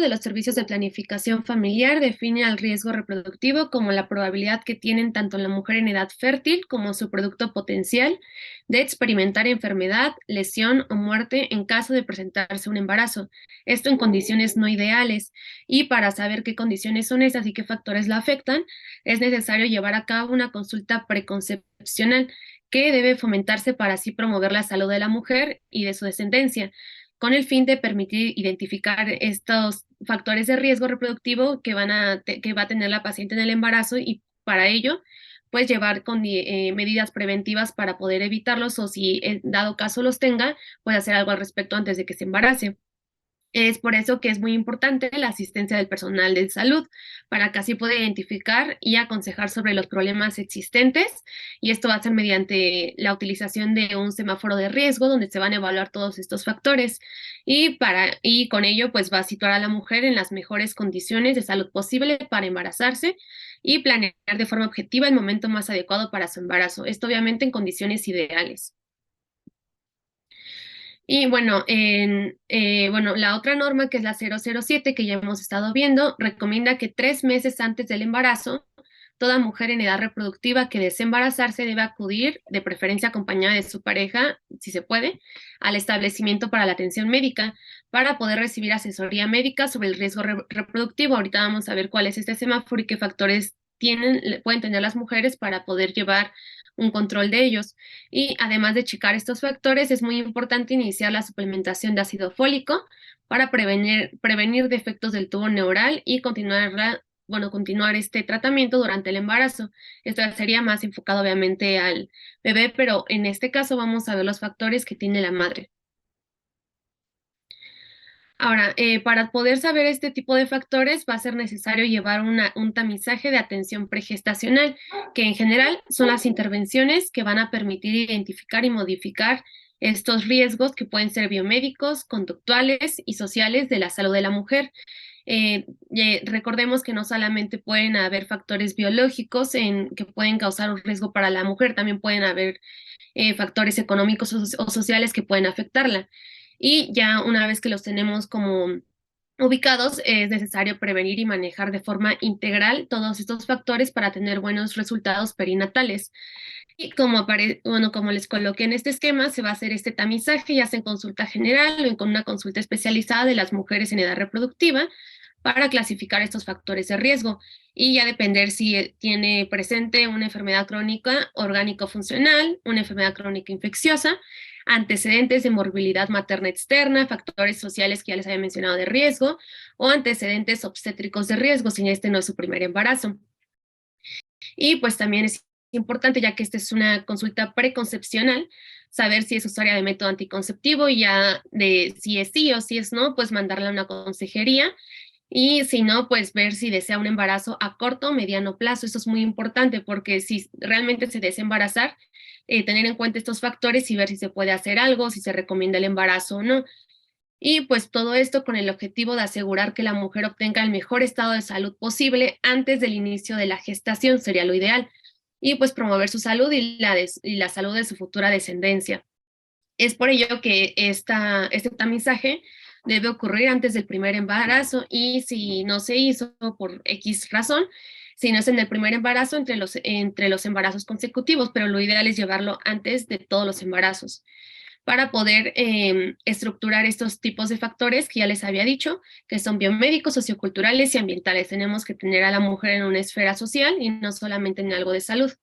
de los servicios de planificación familiar define al riesgo reproductivo como la probabilidad que tienen tanto la mujer en edad fértil como su producto potencial de experimentar enfermedad, lesión o muerte en caso de presentarse un embarazo. Esto en condiciones no ideales. Y para saber qué condiciones son esas y qué factores la afectan, es necesario llevar a cabo una consulta preconcepcional que debe fomentarse para así promover la salud de la mujer y de su descendencia con el fin de permitir identificar estos factores de riesgo reproductivo que va a tener la paciente en el embarazo y para ello, pues llevar con medidas preventivas para poder evitarlos o si en dado caso los tenga, pues hacer algo al respecto antes de que se embarace. Es por eso que es muy importante la asistencia del personal de salud, para que así pueda identificar y aconsejar sobre los problemas existentes, y esto va a ser mediante la utilización de un semáforo de riesgo donde se van a evaluar todos estos factores y con ello pues va a situar a la mujer en las mejores condiciones de salud posible para embarazarse y planear de forma objetiva el momento más adecuado para su embarazo. Esto obviamente en condiciones ideales. Y bueno, bueno, la otra norma, que es la 007, que ya hemos estado viendo, recomienda que 3 meses antes del embarazo, toda mujer en edad reproductiva que desee embarazarse debe acudir, de preferencia acompañada de su pareja, si se puede, al establecimiento para la atención médica para poder recibir asesoría médica sobre el riesgo reproductivo. Ahorita vamos a ver cuál es este semáforo y qué factores pueden tener las mujeres para poder llevar un control de ellos. Y además de checar estos factores, es muy importante iniciar la suplementación de ácido fólico para prevenir defectos del tubo neural y continuar este tratamiento durante el embarazo. Esto sería más enfocado obviamente al bebé, pero en este caso vamos a ver los factores que tiene la madre. Ahora, para poder saber este tipo de factores va a ser necesario llevar un tamizaje de atención pregestacional, que en general son las intervenciones que van a permitir identificar y modificar estos riesgos que pueden ser biomédicos, conductuales y sociales de la salud de la mujer. Recordemos que no solamente pueden haber factores biológicos que pueden causar un riesgo para la mujer, también pueden haber factores económicos o sociales que pueden afectarla. Y ya una vez que los tenemos como ubicados, es necesario prevenir y manejar de forma integral todos estos factores para tener buenos resultados perinatales. Y como les coloqué en este esquema, se va a hacer este tamizaje, ya sea en consulta general o con una consulta especializada de las mujeres en edad reproductiva, para clasificar estos factores de riesgo y ya depender si tiene presente una enfermedad crónica orgánico-funcional, una enfermedad crónica infecciosa, antecedentes de morbilidad materna externa, factores sociales que ya les había mencionado de riesgo, o antecedentes obstétricos de riesgo si este no es su primer embarazo. Y pues también es importante, ya que esta es una consulta preconcepcional, saber si es usuaria de método anticonceptivo y ya de si es sí o si es no, pues mandarla a una consejería y si no, pues ver si desea un embarazo a corto o mediano plazo. Eso es muy importante porque si realmente se desea embarazar, tener en cuenta estos factores y ver si se puede hacer algo, si se recomienda el embarazo o no. Y pues todo esto con el objetivo de asegurar que la mujer obtenga el mejor estado de salud posible antes del inicio de la gestación, sería lo ideal. Y pues promover su salud y la salud de su futura descendencia. Es por ello que este tamizaje debe ocurrir antes del primer embarazo y si no se hizo por X razón, si no es en el primer embarazo, entre los embarazos consecutivos, pero lo ideal es llevarlo antes de todos los embarazos para poder estructurar estos tipos de factores que ya les había dicho, que son biomédicos, socioculturales y ambientales. Tenemos que tener a la mujer en una esfera social y no solamente en algo de salud.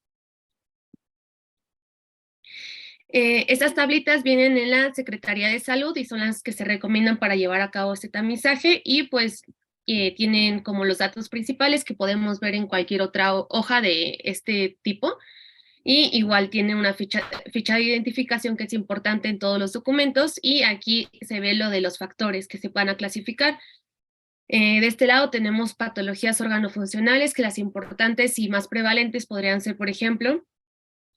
Estas tablitas vienen en la Secretaría de Salud y son las que se recomiendan para llevar a cabo este tamizaje y pues tienen como los datos principales que podemos ver en cualquier otra hoja de este tipo y igual tiene una ficha de identificación que es importante en todos los documentos y aquí se ve lo de los factores que se van a clasificar. De este lado tenemos patologías organofuncionales, que las importantes y más prevalentes podrían ser, por ejemplo,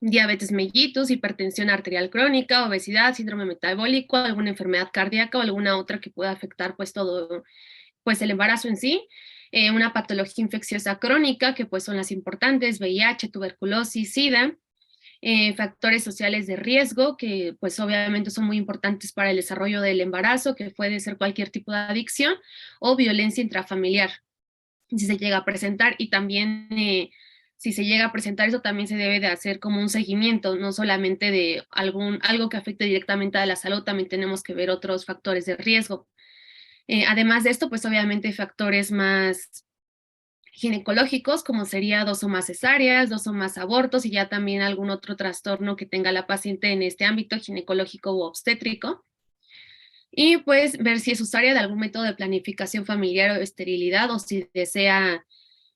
diabetes mellitus, hipertensión arterial crónica, obesidad, síndrome metabólico, alguna enfermedad cardíaca o alguna otra que pueda afectar pues todo, pues el embarazo en sí, una patología infecciosa crónica, que pues son las importantes, VIH, tuberculosis, SIDA, factores sociales de riesgo, que pues obviamente son muy importantes para el desarrollo del embarazo, que puede ser cualquier tipo de adicción, o violencia intrafamiliar, si se llega a presentar, y también si se llega a presentar eso, también se debe de hacer como un seguimiento, no solamente de algo que afecte directamente a la salud, también tenemos que ver otros factores de riesgo. Además de esto, pues obviamente factores más ginecológicos, como sería 2 o más cesáreas, 2 o más abortos, y ya también algún otro trastorno que tenga la paciente en este ámbito ginecológico u obstétrico. Y pues ver si es usuaria de algún método de planificación familiar o esterilidad, o si desea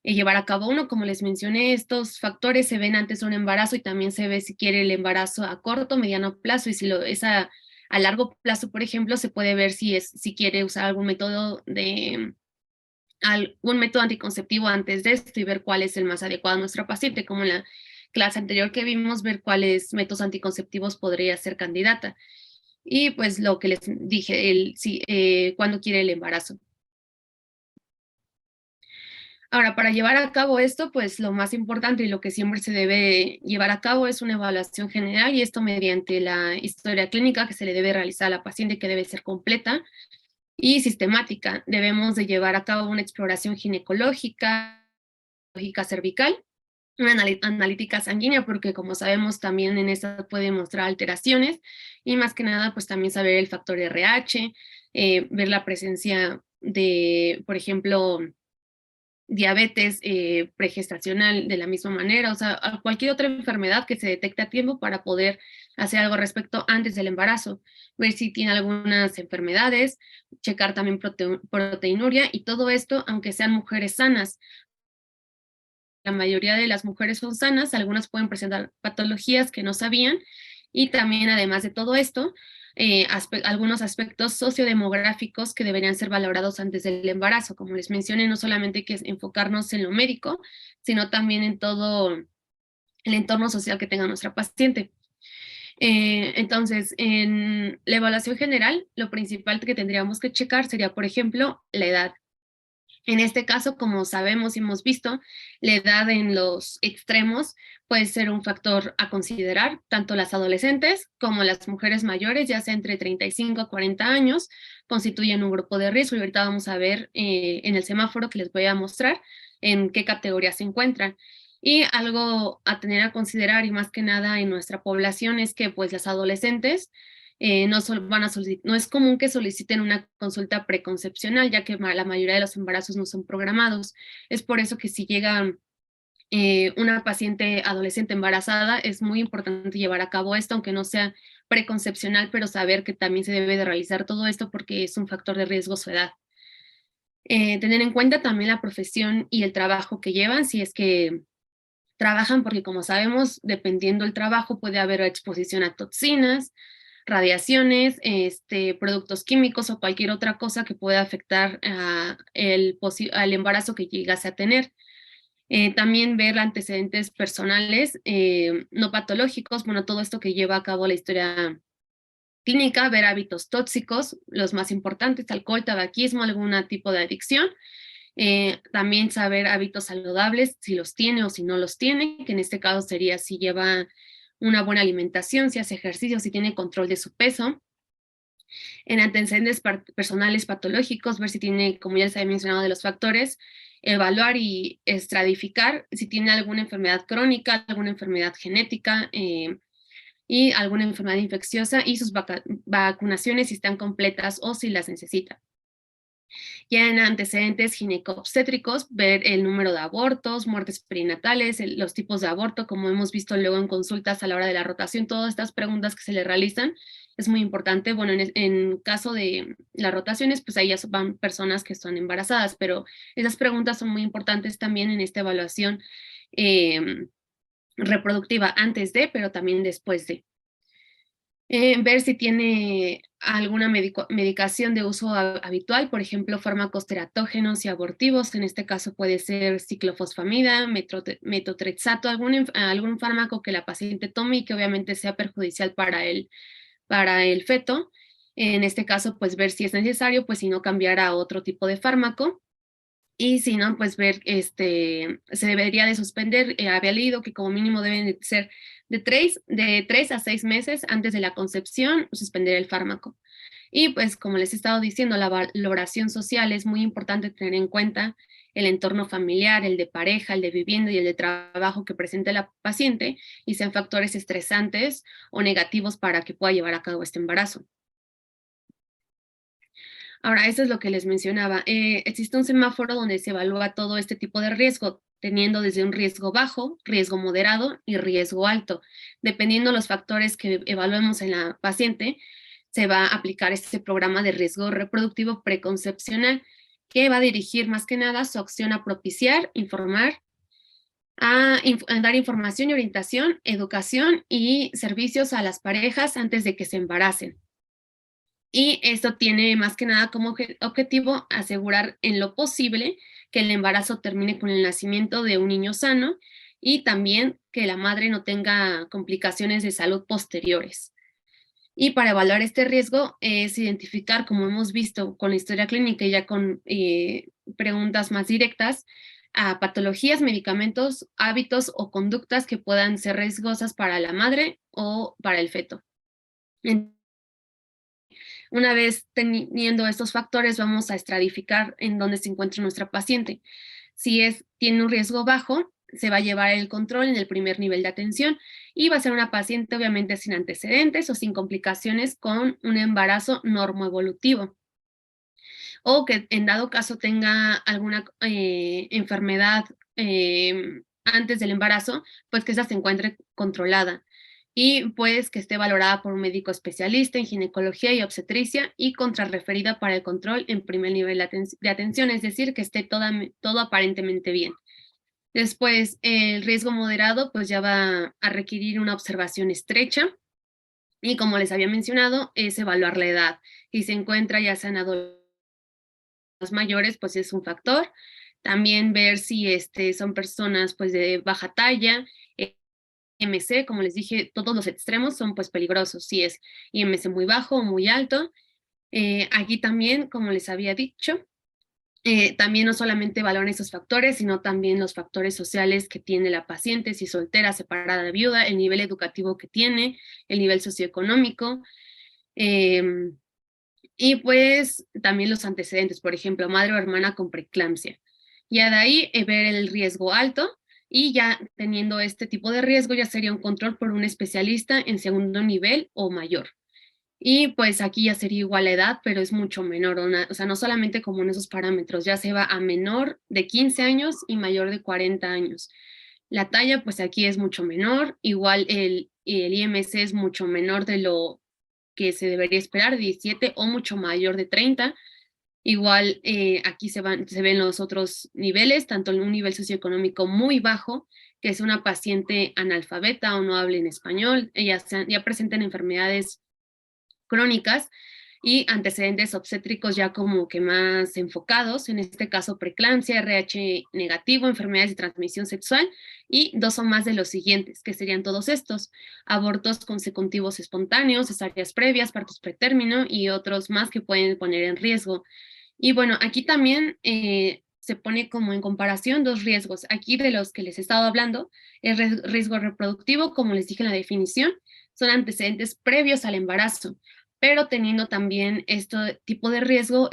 llevar a cabo uno. Como les mencioné, estos factores se ven antes de un embarazo, y también se ve si quiere el embarazo a corto, mediano plazo, y si lo es a largo plazo, por ejemplo, se puede ver si quiere usar algún método anticonceptivo antes de esto, y ver cuál es el más adecuado a nuestra paciente, como en la clase anterior que vimos, ver cuáles métodos anticonceptivos podría ser candidata. Y pues lo que les dije, cuándo quiere el embarazo. Ahora, para llevar a cabo esto, pues lo más importante y lo que siempre se debe llevar a cabo es una evaluación general, y esto mediante la historia clínica que se le debe realizar a la paciente, que debe ser completa y sistemática. Debemos de llevar a cabo una exploración ginecológica, cervical, una analítica sanguínea, porque como sabemos también en esta puede mostrar alteraciones, y más que nada pues también saber el factor RH, ver la presencia de, por ejemplo, diabetes pregestacional de la misma manera, o sea, cualquier otra enfermedad que se detecte a tiempo para poder hacer algo al respecto antes del embarazo, ver si tiene algunas enfermedades, checar también proteinuria, y todo esto aunque sean mujeres sanas. La mayoría de las mujeres son sanas, algunas pueden presentar patologías que no sabían, y también además de todo esto, algunos aspectos sociodemográficos que deberían ser valorados antes del embarazo. Como les mencioné, no solamente hay que enfocarnos en lo médico, sino también en todo el entorno social que tenga nuestra paciente. Entonces, en la evaluación general, lo principal que tendríamos que checar sería, por ejemplo, la edad. En este caso, como sabemos y hemos visto, la edad en los extremos puede ser un factor a considerar. Tanto las adolescentes como las mujeres mayores, ya sea entre 35 a 40 años, constituyen un grupo de riesgo, y ahorita vamos a ver en el semáforo que les voy a mostrar en qué categoría se encuentran. Y algo a tener a considerar, y más que nada en nuestra población, es que pues las adolescentes no es común que soliciten una consulta preconcepcional, ya que la mayoría de los embarazos no son programados. Es por eso que si llega una paciente adolescente embarazada, es muy importante llevar a cabo esto, aunque no sea preconcepcional, pero saber que también se debe de realizar todo esto porque es un factor de riesgo su edad. Tener en cuenta también la profesión y el trabajo que llevan, si es que trabajan, porque como sabemos, dependiendo del trabajo puede haber exposición a toxinas, radiaciones, productos químicos o cualquier otra cosa que pueda afectar al embarazo que llegase a tener. También ver antecedentes personales no patológicos, bueno, todo esto que lleva a cabo la historia clínica, ver hábitos tóxicos, los más importantes, alcohol, tabaquismo, algún tipo de adicción. También saber hábitos saludables, si los tiene o si no los tiene, que en este caso sería si lleva una buena alimentación, si hace ejercicio, si tiene control de su peso. En antecedentes personales patológicos, ver si tiene, como ya les había mencionado de los factores, evaluar y estratificar si tiene alguna enfermedad crónica, alguna enfermedad genética y alguna enfermedad infecciosa, y sus vacunaciones si están completas o si las necesita. Ya en antecedentes ginecobstétricos, ver el número de abortos, muertes perinatales, los tipos de aborto, como hemos visto luego en consultas a la hora de la rotación, todas estas preguntas que se le realizan, es muy importante. Bueno, en caso de las rotaciones, pues ahí ya van personas que están embarazadas, pero esas preguntas son muy importantes también en esta evaluación reproductiva antes de, pero también después de. Ver si tiene alguna medicación de uso habitual, por ejemplo, fármacos teratógenos y abortivos. En este caso puede ser ciclofosfamida, metotrexato, algún fármaco que la paciente tome y que obviamente sea perjudicial para el feto. En este caso, pues ver si es necesario, pues si no, cambiar a otro tipo de fármaco. Y si no, pues ver, se debería de suspender. Había leído que como mínimo deben de ser de 3 a 6 meses antes de la concepción, suspender el fármaco. Y pues como les he estado diciendo, la valoración social es muy importante tener en cuenta el entorno familiar, el de pareja, el de vivienda y el de trabajo que presente la paciente y sean factores estresantes o negativos para que pueda llevar a cabo este embarazo. Ahora, eso es lo que les mencionaba. Existe un semáforo donde se evalúa todo este tipo de riesgo, teniendo desde un riesgo bajo, riesgo moderado y riesgo alto. Dependiendo de los factores que evaluemos en la paciente, se va a aplicar este programa de riesgo reproductivo preconcepcional, que va a dirigir más que nada su acción a propiciar, informar, a dar información y orientación, educación y servicios a las parejas antes de que se embaracen. Y esto tiene más que nada como objetivo asegurar en lo posible que el embarazo termine con el nacimiento de un niño sano y también que la madre no tenga complicaciones de salud posteriores. Y para evaluar este riesgo es identificar, como hemos visto con la historia clínica y ya con preguntas más directas, a patologías, medicamentos, hábitos o conductas que puedan ser riesgosas para la madre o para el feto. Una vez teniendo estos factores, vamos a estratificar en dónde se encuentra nuestra paciente. Si tiene un riesgo bajo, se va a llevar el control en el primer nivel de atención y va a ser una paciente obviamente sin antecedentes o sin complicaciones con un embarazo normoevolutivo. O que en dado caso tenga alguna enfermedad antes del embarazo, pues que esa se encuentre controlada y pues que esté valorada por un médico especialista en ginecología y obstetricia y contrarreferida para el control en primer nivel de atención, es decir, que esté todo aparentemente bien. Después, el riesgo moderado pues ya va a requerir una observación estrecha y como les había mencionado, es evaluar la edad. Si se encuentra ya sea en adolescentes mayores, pues es un factor. También ver si son personas pues de baja talla, IMC, como les dije, todos los extremos son pues peligrosos, si es IMC muy bajo o muy alto. Aquí también, como les había dicho, también no solamente valoran esos factores, sino también los factores sociales que tiene la paciente, si soltera, separada, viuda, el nivel educativo que tiene, el nivel socioeconómico, y pues también los antecedentes, por ejemplo, madre o hermana con preeclampsia. Ya de ahí ver el riesgo alto y ya teniendo este tipo de riesgo ya sería un control por un especialista en segundo nivel o mayor. Y pues aquí ya sería igual la edad, pero es mucho menor, o sea, no solamente como en esos parámetros, ya se va a menor de 15 años y mayor de 40 años. La talla, pues aquí es mucho menor, igual el IMC es mucho menor de lo que se debería esperar, 17 o mucho mayor de 30. Igual aquí se ven los otros niveles, tanto en un nivel socioeconómico muy bajo, que es una paciente analfabeta o no habla en español, ya presentan enfermedades crónicas y antecedentes obstétricos ya como que más enfocados, en este caso preeclampsia, RH negativo, enfermedades de transmisión sexual y 2 o más de los siguientes, que serían todos estos, abortos consecutivos espontáneos, cesáreas previas, partos pretérmino y otros más que pueden poner en riesgo. Y bueno, aquí también se pone como en comparación 2 riesgos. Aquí de los que les he estado hablando, el riesgo reproductivo, como les dije en la definición, son antecedentes previos al embarazo, pero teniendo también este tipo de riesgo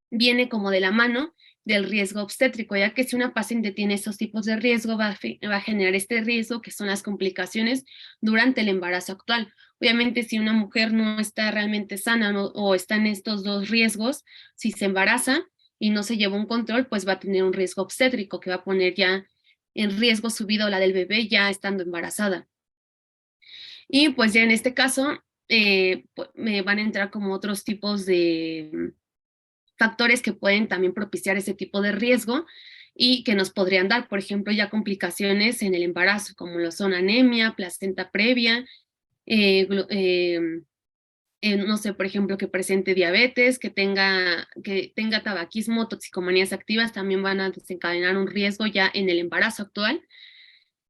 viene como de la mano del riesgo obstétrico, ya que si una paciente tiene estos tipos de riesgo va a generar este riesgo que son las complicaciones durante el embarazo actual. Obviamente si una mujer no está realmente sana o está en estos 2 riesgos, si se embaraza y no se lleva un control, pues va a tener un riesgo obstétrico que va a poner ya en riesgo su vida o la del bebé ya estando embarazada. Y pues ya en este caso me van a entrar como otros tipos de factores que pueden también propiciar ese tipo de riesgo y que nos podrían dar, por ejemplo, ya complicaciones en el embarazo, como lo son anemia, placenta previa, no sé, por ejemplo, que presente diabetes, que tenga tabaquismo, toxicomanías activas, también van a desencadenar un riesgo ya en el embarazo actual.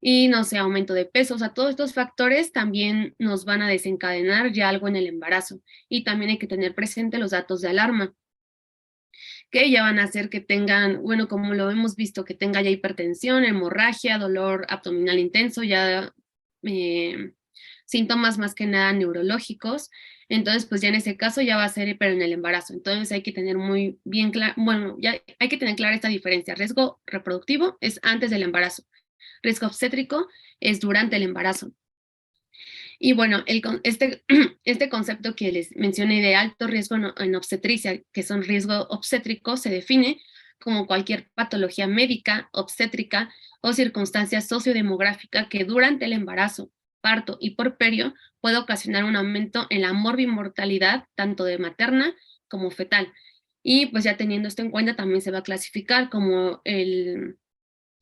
Y no sé, aumento de peso, o sea, todos estos factores también nos van a desencadenar ya algo en el embarazo. Y también hay que tener presente los datos de alarma, que ya van a hacer que tengan, bueno, como lo hemos visto, que tenga ya hipertensión, hemorragia, dolor abdominal intenso, ya síntomas más que nada neurológicos. Entonces, pues ya en ese caso ya va a ser, pero en el embarazo. Entonces hay que tener muy bien claro, bueno, ya hay que tener clara esta diferencia. Riesgo reproductivo es antes del embarazo. Riesgo obstétrico es durante el embarazo. Y bueno, este concepto que les mencioné de alto riesgo en obstetricia, que son riesgo obstétrico, se define como cualquier patología médica, obstétrica o circunstancia sociodemográfica que durante el embarazo, parto y porperio puede ocasionar un aumento en la morbimortalidad tanto de materna como fetal. Y pues ya teniendo esto en cuenta, también se va a clasificar como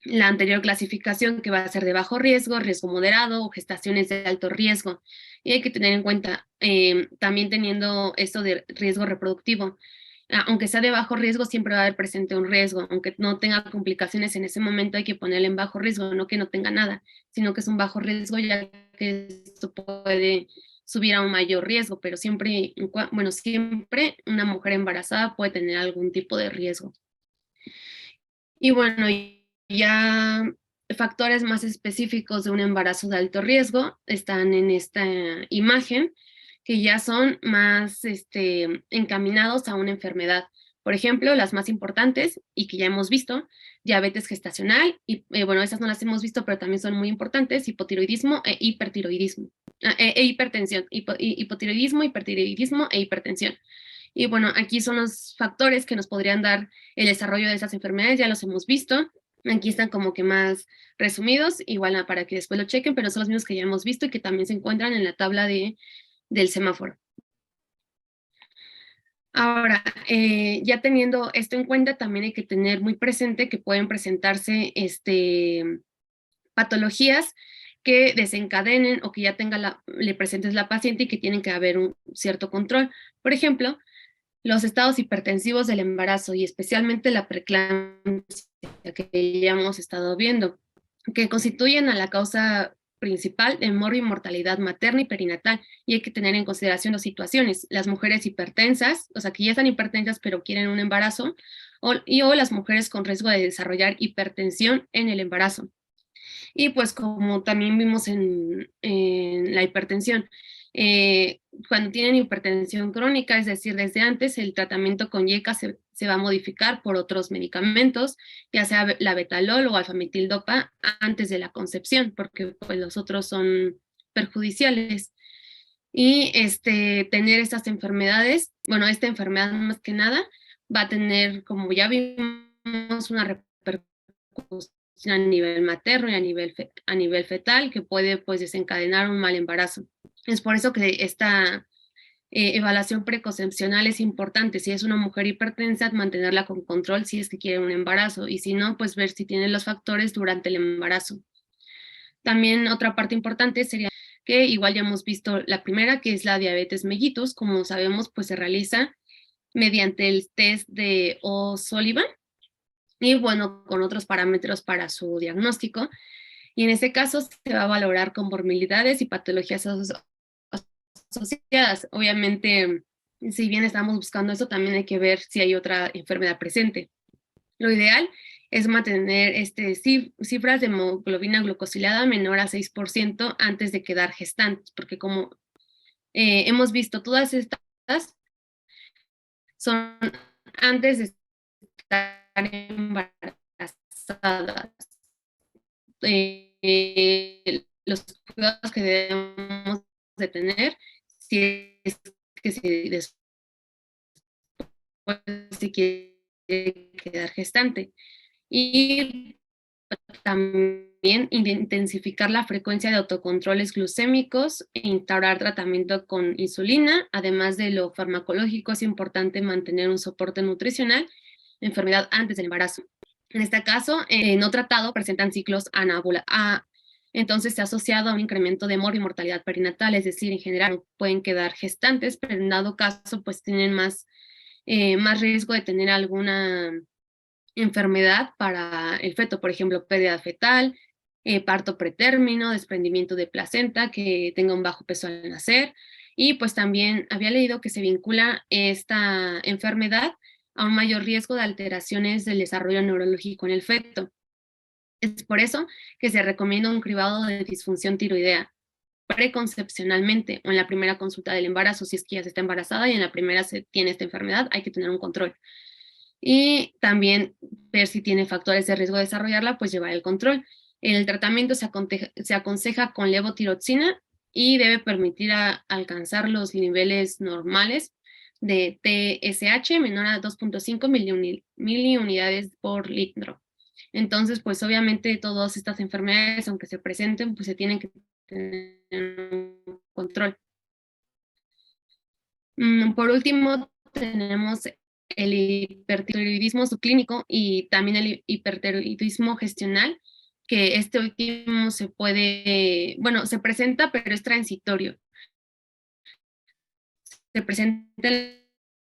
la anterior clasificación, que va a ser de bajo riesgo, riesgo moderado o gestaciones de alto riesgo. Y hay que tener en cuenta, también teniendo esto de riesgo reproductivo, aunque sea de bajo riesgo, siempre va a haber presente un riesgo, aunque no tenga complicaciones en ese momento hay que ponerle en bajo riesgo, no que no tenga nada, sino que es un bajo riesgo ya que esto puede subir a un mayor riesgo, pero siempre, bueno, siempre una mujer embarazada puede tener algún tipo de riesgo. Y bueno, ya factores más específicos de un embarazo de alto riesgo están en esta imagen, que ya son más encaminados a una enfermedad. Por ejemplo, las más importantes y que ya hemos visto, diabetes gestacional, y bueno, esas no las hemos visto, pero también son muy importantes, hipotiroidismo e hipertiroidismo, hipertensión, hipotiroidismo, hipertiroidismo e hipertensión. Y bueno, aquí son los factores que nos podrían dar el desarrollo de esas enfermedades, ya los hemos visto. Aquí están como que más resumidos, igual para que después lo chequen, pero son los mismos que ya hemos visto y que también se encuentran en la tabla del semáforo. Ahora, ya teniendo esto en cuenta, también hay que tener muy presente que pueden presentarse patologías que desencadenen o que ya le presentes la paciente y que tienen que haber un cierto control. Por ejemplo, los estados hipertensivos del embarazo y especialmente la preeclampsia que ya hemos estado viendo, que constituyen a la causa principal de mortalidad materna y perinatal, y hay que tener en consideración dos situaciones: las mujeres hipertensas, o sea, que ya están hipertensas pero quieren un embarazo, o las mujeres con riesgo de desarrollar hipertensión en el embarazo. Y pues como también vimos en la hipertensión, cuando tienen hipertensión crónica, es decir, desde antes, el tratamiento con YECA se va a modificar por otros medicamentos, ya sea la betalol o alfametildopa, antes de la concepción, porque pues los otros son perjudiciales. Y tener estas enfermedades, bueno, esta enfermedad más que nada va a tener, como ya vimos, una repercusión a nivel materno y a nivel fetal, que puede pues desencadenar un mal embarazo. Es por eso que esta evaluación preconcepcional es importante. Si es una mujer hipertensa, mantenerla con control si es que quiere un embarazo, y si no, pues ver si tiene los factores durante el embarazo. También otra parte importante sería que igual ya hemos visto la primera, que es la diabetes mellitus. Como sabemos, pues se realiza mediante el test de O'Sullivan y bueno, con otros parámetros para su diagnóstico. Y en este caso se va a valorar comorbilidades y patologías asociadas. Obviamente, si bien estamos buscando eso, también hay que ver si hay otra enfermedad presente. Lo ideal es mantener cifras de hemoglobina glucosilada menor a 6% antes de quedar gestantes, porque como hemos visto, todas estas son antes de estar embarazadas. Los cuidados que debemos de tener si es que después se quiere quedar gestante. Y también intensificar la frecuencia de autocontroles glucémicos e instaurar tratamiento con insulina. Además de lo farmacológico, es importante mantener un soporte nutricional, enfermedad antes del embarazo. En este caso, no tratado, presentan ciclos entonces se ha asociado a un incremento de mortalidad perinatal, es decir, en general no pueden quedar gestantes, pero en dado caso, pues tienen más riesgo de tener alguna enfermedad para el feto, por ejemplo, pérdida fetal, parto pretérmino, desprendimiento de placenta, que tenga un bajo peso al nacer. Y pues también había leído que se vincula esta enfermedad a un mayor riesgo de alteraciones del desarrollo neurológico en el feto. Es por eso que se recomienda un cribado de disfunción tiroidea preconcepcionalmente o en la primera consulta del embarazo, si es que ya se está embarazada y en la primera se tiene esta enfermedad, hay que tener un control. Y también ver si tiene factores de riesgo de desarrollarla, pues llevar el control. El tratamiento se aconseja con levotiroxina y debe permitir alcanzar los niveles normales de TSH menor a 2.5 miliunidades por litro. Entonces, pues obviamente todas estas enfermedades, aunque se presenten, pues se tienen que tener un control. Por último, tenemos el hipertiroidismo subclínico y también el hipertiroidismo gestional, que este último se puede, bueno, se presenta, pero es transitorio. Se presenta en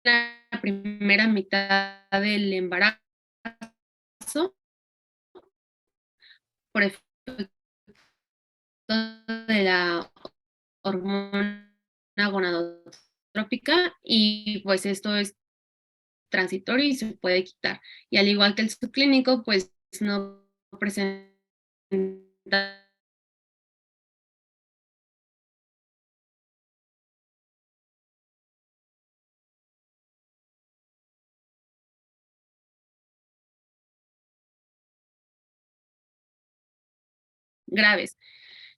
la primera mitad del embarazo por efecto de la hormona gonadotrópica y pues esto es transitorio y se puede quitar. Y al igual que el subclínico, pues no presenta graves.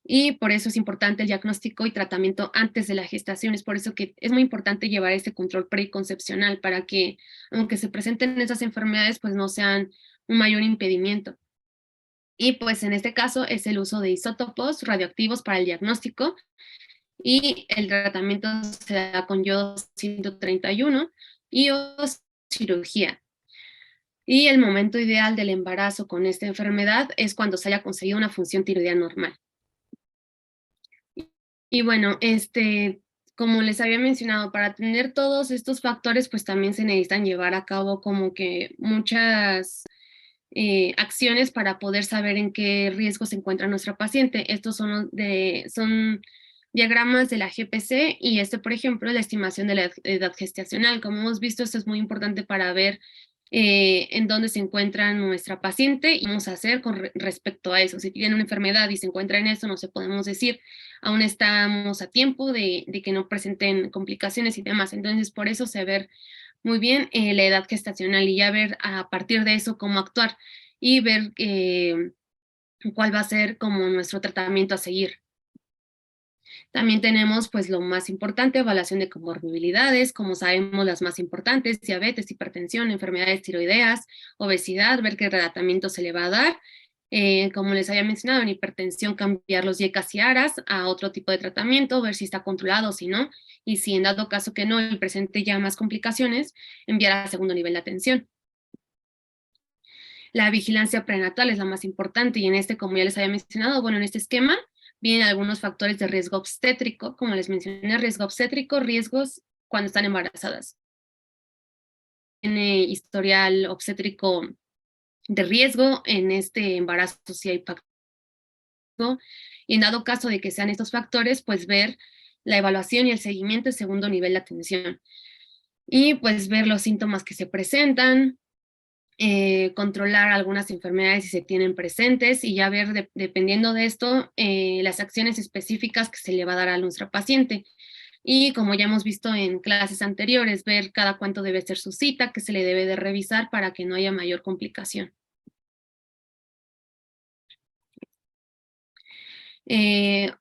Y por eso es importante el diagnóstico y tratamiento antes de la gestación. Es por eso que es muy importante llevar ese control preconcepcional para que, aunque se presenten esas enfermedades, pues no sean un mayor impedimento. Y pues en este caso es el uso de isótopos radioactivos para el diagnóstico y el tratamiento se da con yodo 131 y o cirugía. Y el momento ideal del embarazo con esta enfermedad es cuando se haya conseguido una función tiroidea normal. Y bueno, como les había mencionado, para tener todos estos factores, pues también se necesitan llevar a cabo como que muchas acciones para poder saber en qué riesgo se encuentra nuestra paciente. Estos son diagramas de la GPC y por ejemplo, la estimación de la edad gestacional. Como hemos visto, esto es muy importante para ver en dónde se encuentra nuestra paciente y vamos a hacer con respecto a eso. Si tiene una enfermedad y se encuentra en eso, no se podemos decir, aún estamos a tiempo de que no presenten complicaciones y demás. Entonces, por eso se ver muy bien la edad gestacional y ya ver a partir de eso cómo actuar y ver cuál va a ser como nuestro tratamiento a seguir. También tenemos pues lo más importante, evaluación de comorbilidades, como sabemos las más importantes, diabetes, hipertensión, enfermedades tiroideas, obesidad, ver qué tratamiento se le va a dar. Como les había mencionado, en hipertensión cambiar los YECAS y ARAS a otro tipo de tratamiento, ver si está controlado o si no, y si en dado caso que no y presente ya más complicaciones, enviar a segundo nivel de atención. La vigilancia prenatal es la más importante y en como ya les había mencionado, bueno, en este esquema vienen algunos factores de riesgo obstétrico, como les mencioné, riesgo obstétrico, riesgos cuando están embarazadas. Tiene historial obstétrico de riesgo, en este embarazo si hay factor, y en dado caso de que sean estos factores, pues ver la evaluación y el seguimiento en segundo nivel de atención. Y pues ver los síntomas que se presentan, controlar algunas enfermedades si se tienen presentes y ya ver, dependiendo de esto, las acciones específicas que se le va a dar a nuestra paciente. Y como ya hemos visto en clases anteriores, ver cada cuánto debe ser su cita, que se le debe de revisar para que no haya mayor complicación.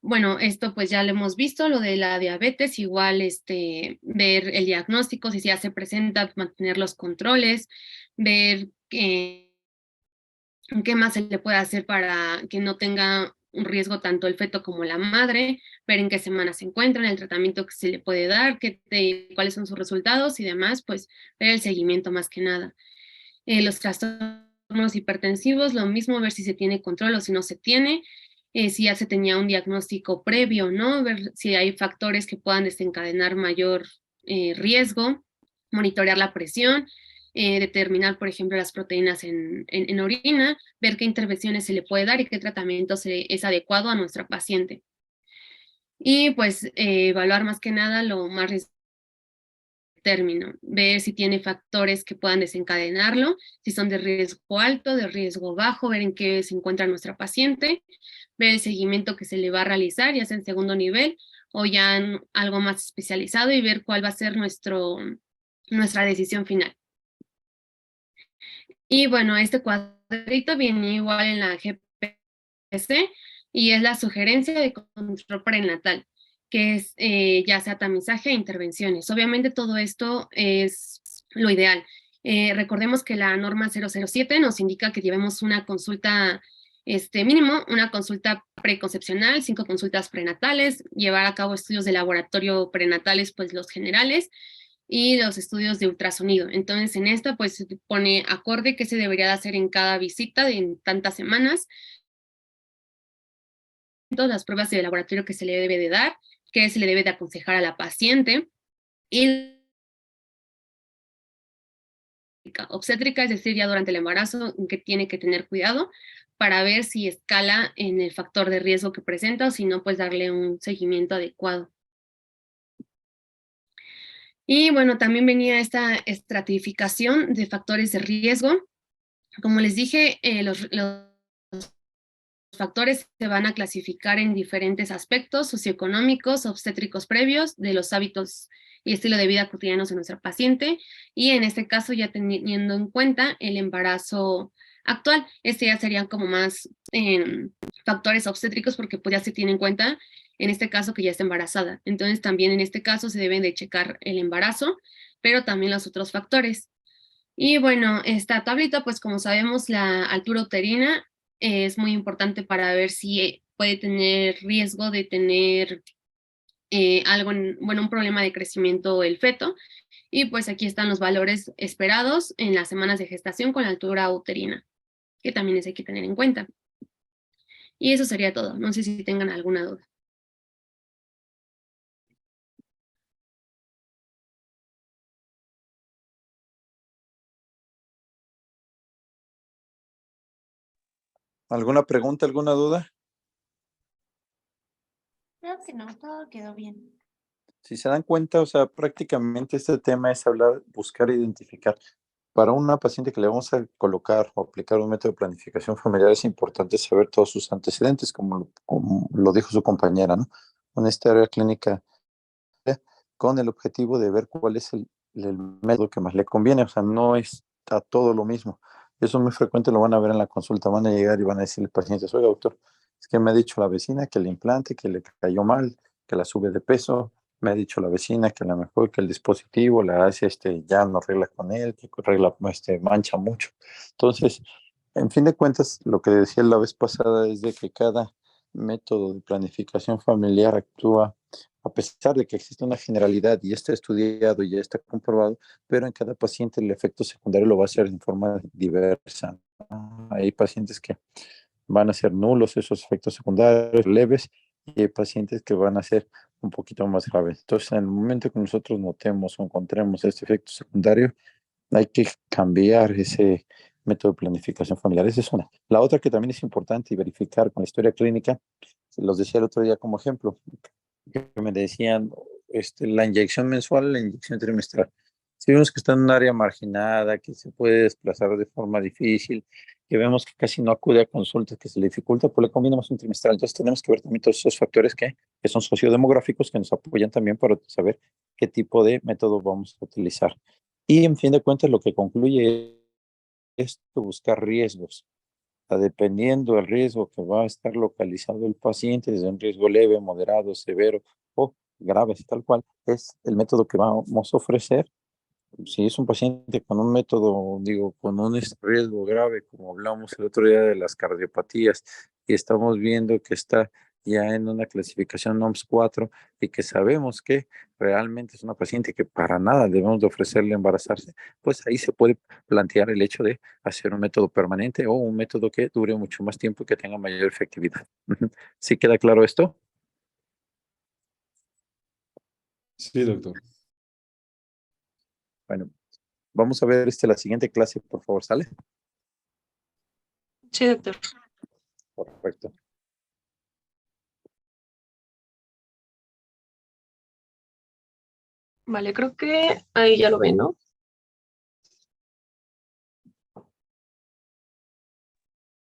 Bueno, esto pues ya lo hemos visto, lo de la diabetes, igual ver el diagnóstico, si ya se presenta, mantener los controles, ver qué más se le puede hacer para que no tenga un riesgo tanto el feto como la madre, ver en qué semana se encuentran, el tratamiento que se le puede dar, cuáles son sus resultados y demás, pues ver el seguimiento más que nada. Los trastornos hipertensivos, lo mismo, ver si se tiene control o si no se tiene, si ya se tenía un diagnóstico previo, ¿no? Ver si hay factores que puedan desencadenar mayor riesgo, monitorear la presión, determinar, por ejemplo, las proteínas en orina, ver qué intervenciones se le puede dar y qué tratamiento es adecuado a nuestra paciente. Y pues evaluar más que nada lo más término, ver si tiene factores que puedan desencadenarlo, si son de riesgo alto, de riesgo bajo, ver en qué se encuentra nuestra paciente, ver el seguimiento que se le va a realizar, ya sea en segundo nivel o ya en algo más especializado, y ver cuál va a ser nuestra decisión final. Y bueno, este cuadrito viene igual en la GPC y es la sugerencia de control prenatal, que es ya sea tamizaje e intervenciones. Obviamente todo esto es lo ideal. Recordemos que la norma 007 nos indica que llevemos una consulta mínimo, una consulta preconcepcional, 5 consultas prenatales, llevar a cabo estudios de laboratorio prenatales, pues los generales, y los estudios de ultrasonido. Entonces, en esta, pues, se pone acorde qué se debería de hacer en cada visita en tantas semanas, todas las pruebas de laboratorio que se le debe de dar, qué se le debe de aconsejar a la paciente, y obstétrica, es decir, ya durante el embarazo, en que tiene que tener cuidado para ver si escala en el factor de riesgo que presenta o si no, pues darle un seguimiento adecuado. Y bueno, también venía esta estratificación de factores de riesgo. Como les dije, los factores se van a clasificar en diferentes aspectos socioeconómicos, obstétricos previos, de los hábitos y estilo de vida cotidianos de nuestra paciente, y en este caso ya teniendo en cuenta el embarazo actual. Ya serían como más factores obstétricos, porque pues ya se tiene en cuenta en este caso que ya está embarazada. Entonces también en este caso se deben de checar el embarazo, pero también los otros factores. Y bueno, esta tablita, pues como sabemos, la altura uterina es muy importante para ver si puede tener riesgo de tener bueno, un problema de crecimiento el feto. Y pues aquí están los valores esperados en las semanas de gestación con la altura uterina, que también es hay que tener en cuenta. Y eso sería todo. No sé si tengan alguna duda. ¿Alguna pregunta, alguna duda? Creo que no, todo quedó bien. Si se dan cuenta, o sea, prácticamente este tema es hablar, buscar, identificar. Para una paciente que le vamos a colocar o aplicar un método de planificación familiar es importante saber todos sus antecedentes, como lo dijo su compañera, ¿no? En esta área clínica, con el objetivo de ver cuál es el método que más le conviene, o sea, no es a todo lo mismo. Eso muy frecuente lo van a ver en la consulta, van a llegar y van a decirle al paciente, oiga doctor, es que me ha dicho la vecina que el implante, que le cayó mal, que la sube de peso, me ha dicho la vecina que a lo mejor que el dispositivo la hace, ya no arregla con él, que arregla, mancha mucho. Entonces, en fin de cuentas, lo que decía la vez pasada es de que cada método de planificación familiar actúa a pesar de que existe una generalidad y está estudiado y ya está comprobado, pero en cada paciente el efecto secundario lo va a hacer de forma diversa. Hay pacientes que van a ser nulos esos efectos secundarios, leves, y hay pacientes que van a ser un poquito más graves. Entonces, en el momento que nosotros notemos o encontremos este efecto secundario, hay que cambiar ese método de planificación familiar. Esa es una. La otra que también es importante y verificar con la historia clínica, se los decía el otro día como ejemplo, que me decían la inyección mensual, la inyección trimestral. Si vemos que está en un área marginada, que se puede desplazar de forma difícil, que vemos que casi no acude a consultas, que se le dificulta, pues le combinamos un trimestral. Entonces tenemos que ver también todos esos factores que son sociodemográficos, que nos apoyan también para saber qué tipo de método vamos a utilizar. Y en fin de cuentas, lo que concluye es buscar riesgos. Dependiendo del riesgo que va a estar localizado el paciente, desde un riesgo leve, moderado, severo o grave, tal cual, es el método que vamos a ofrecer. Si es un paciente con un método, digo, con un riesgo grave, como hablamos el otro día de las cardiopatías, y estamos viendo que está ya en una clasificación NOMS 4 y que sabemos que realmente es una paciente que para nada debemos de ofrecerle embarazarse, pues ahí se puede plantear el hecho de hacer un método permanente o un método que dure mucho más tiempo y que tenga mayor efectividad. ¿Sí queda claro esto? Sí, doctor. Bueno, vamos a ver la siguiente clase, por favor, ¿sale? Sí, doctor. Perfecto. Vale, creo que ahí ya lo ven, ¿no?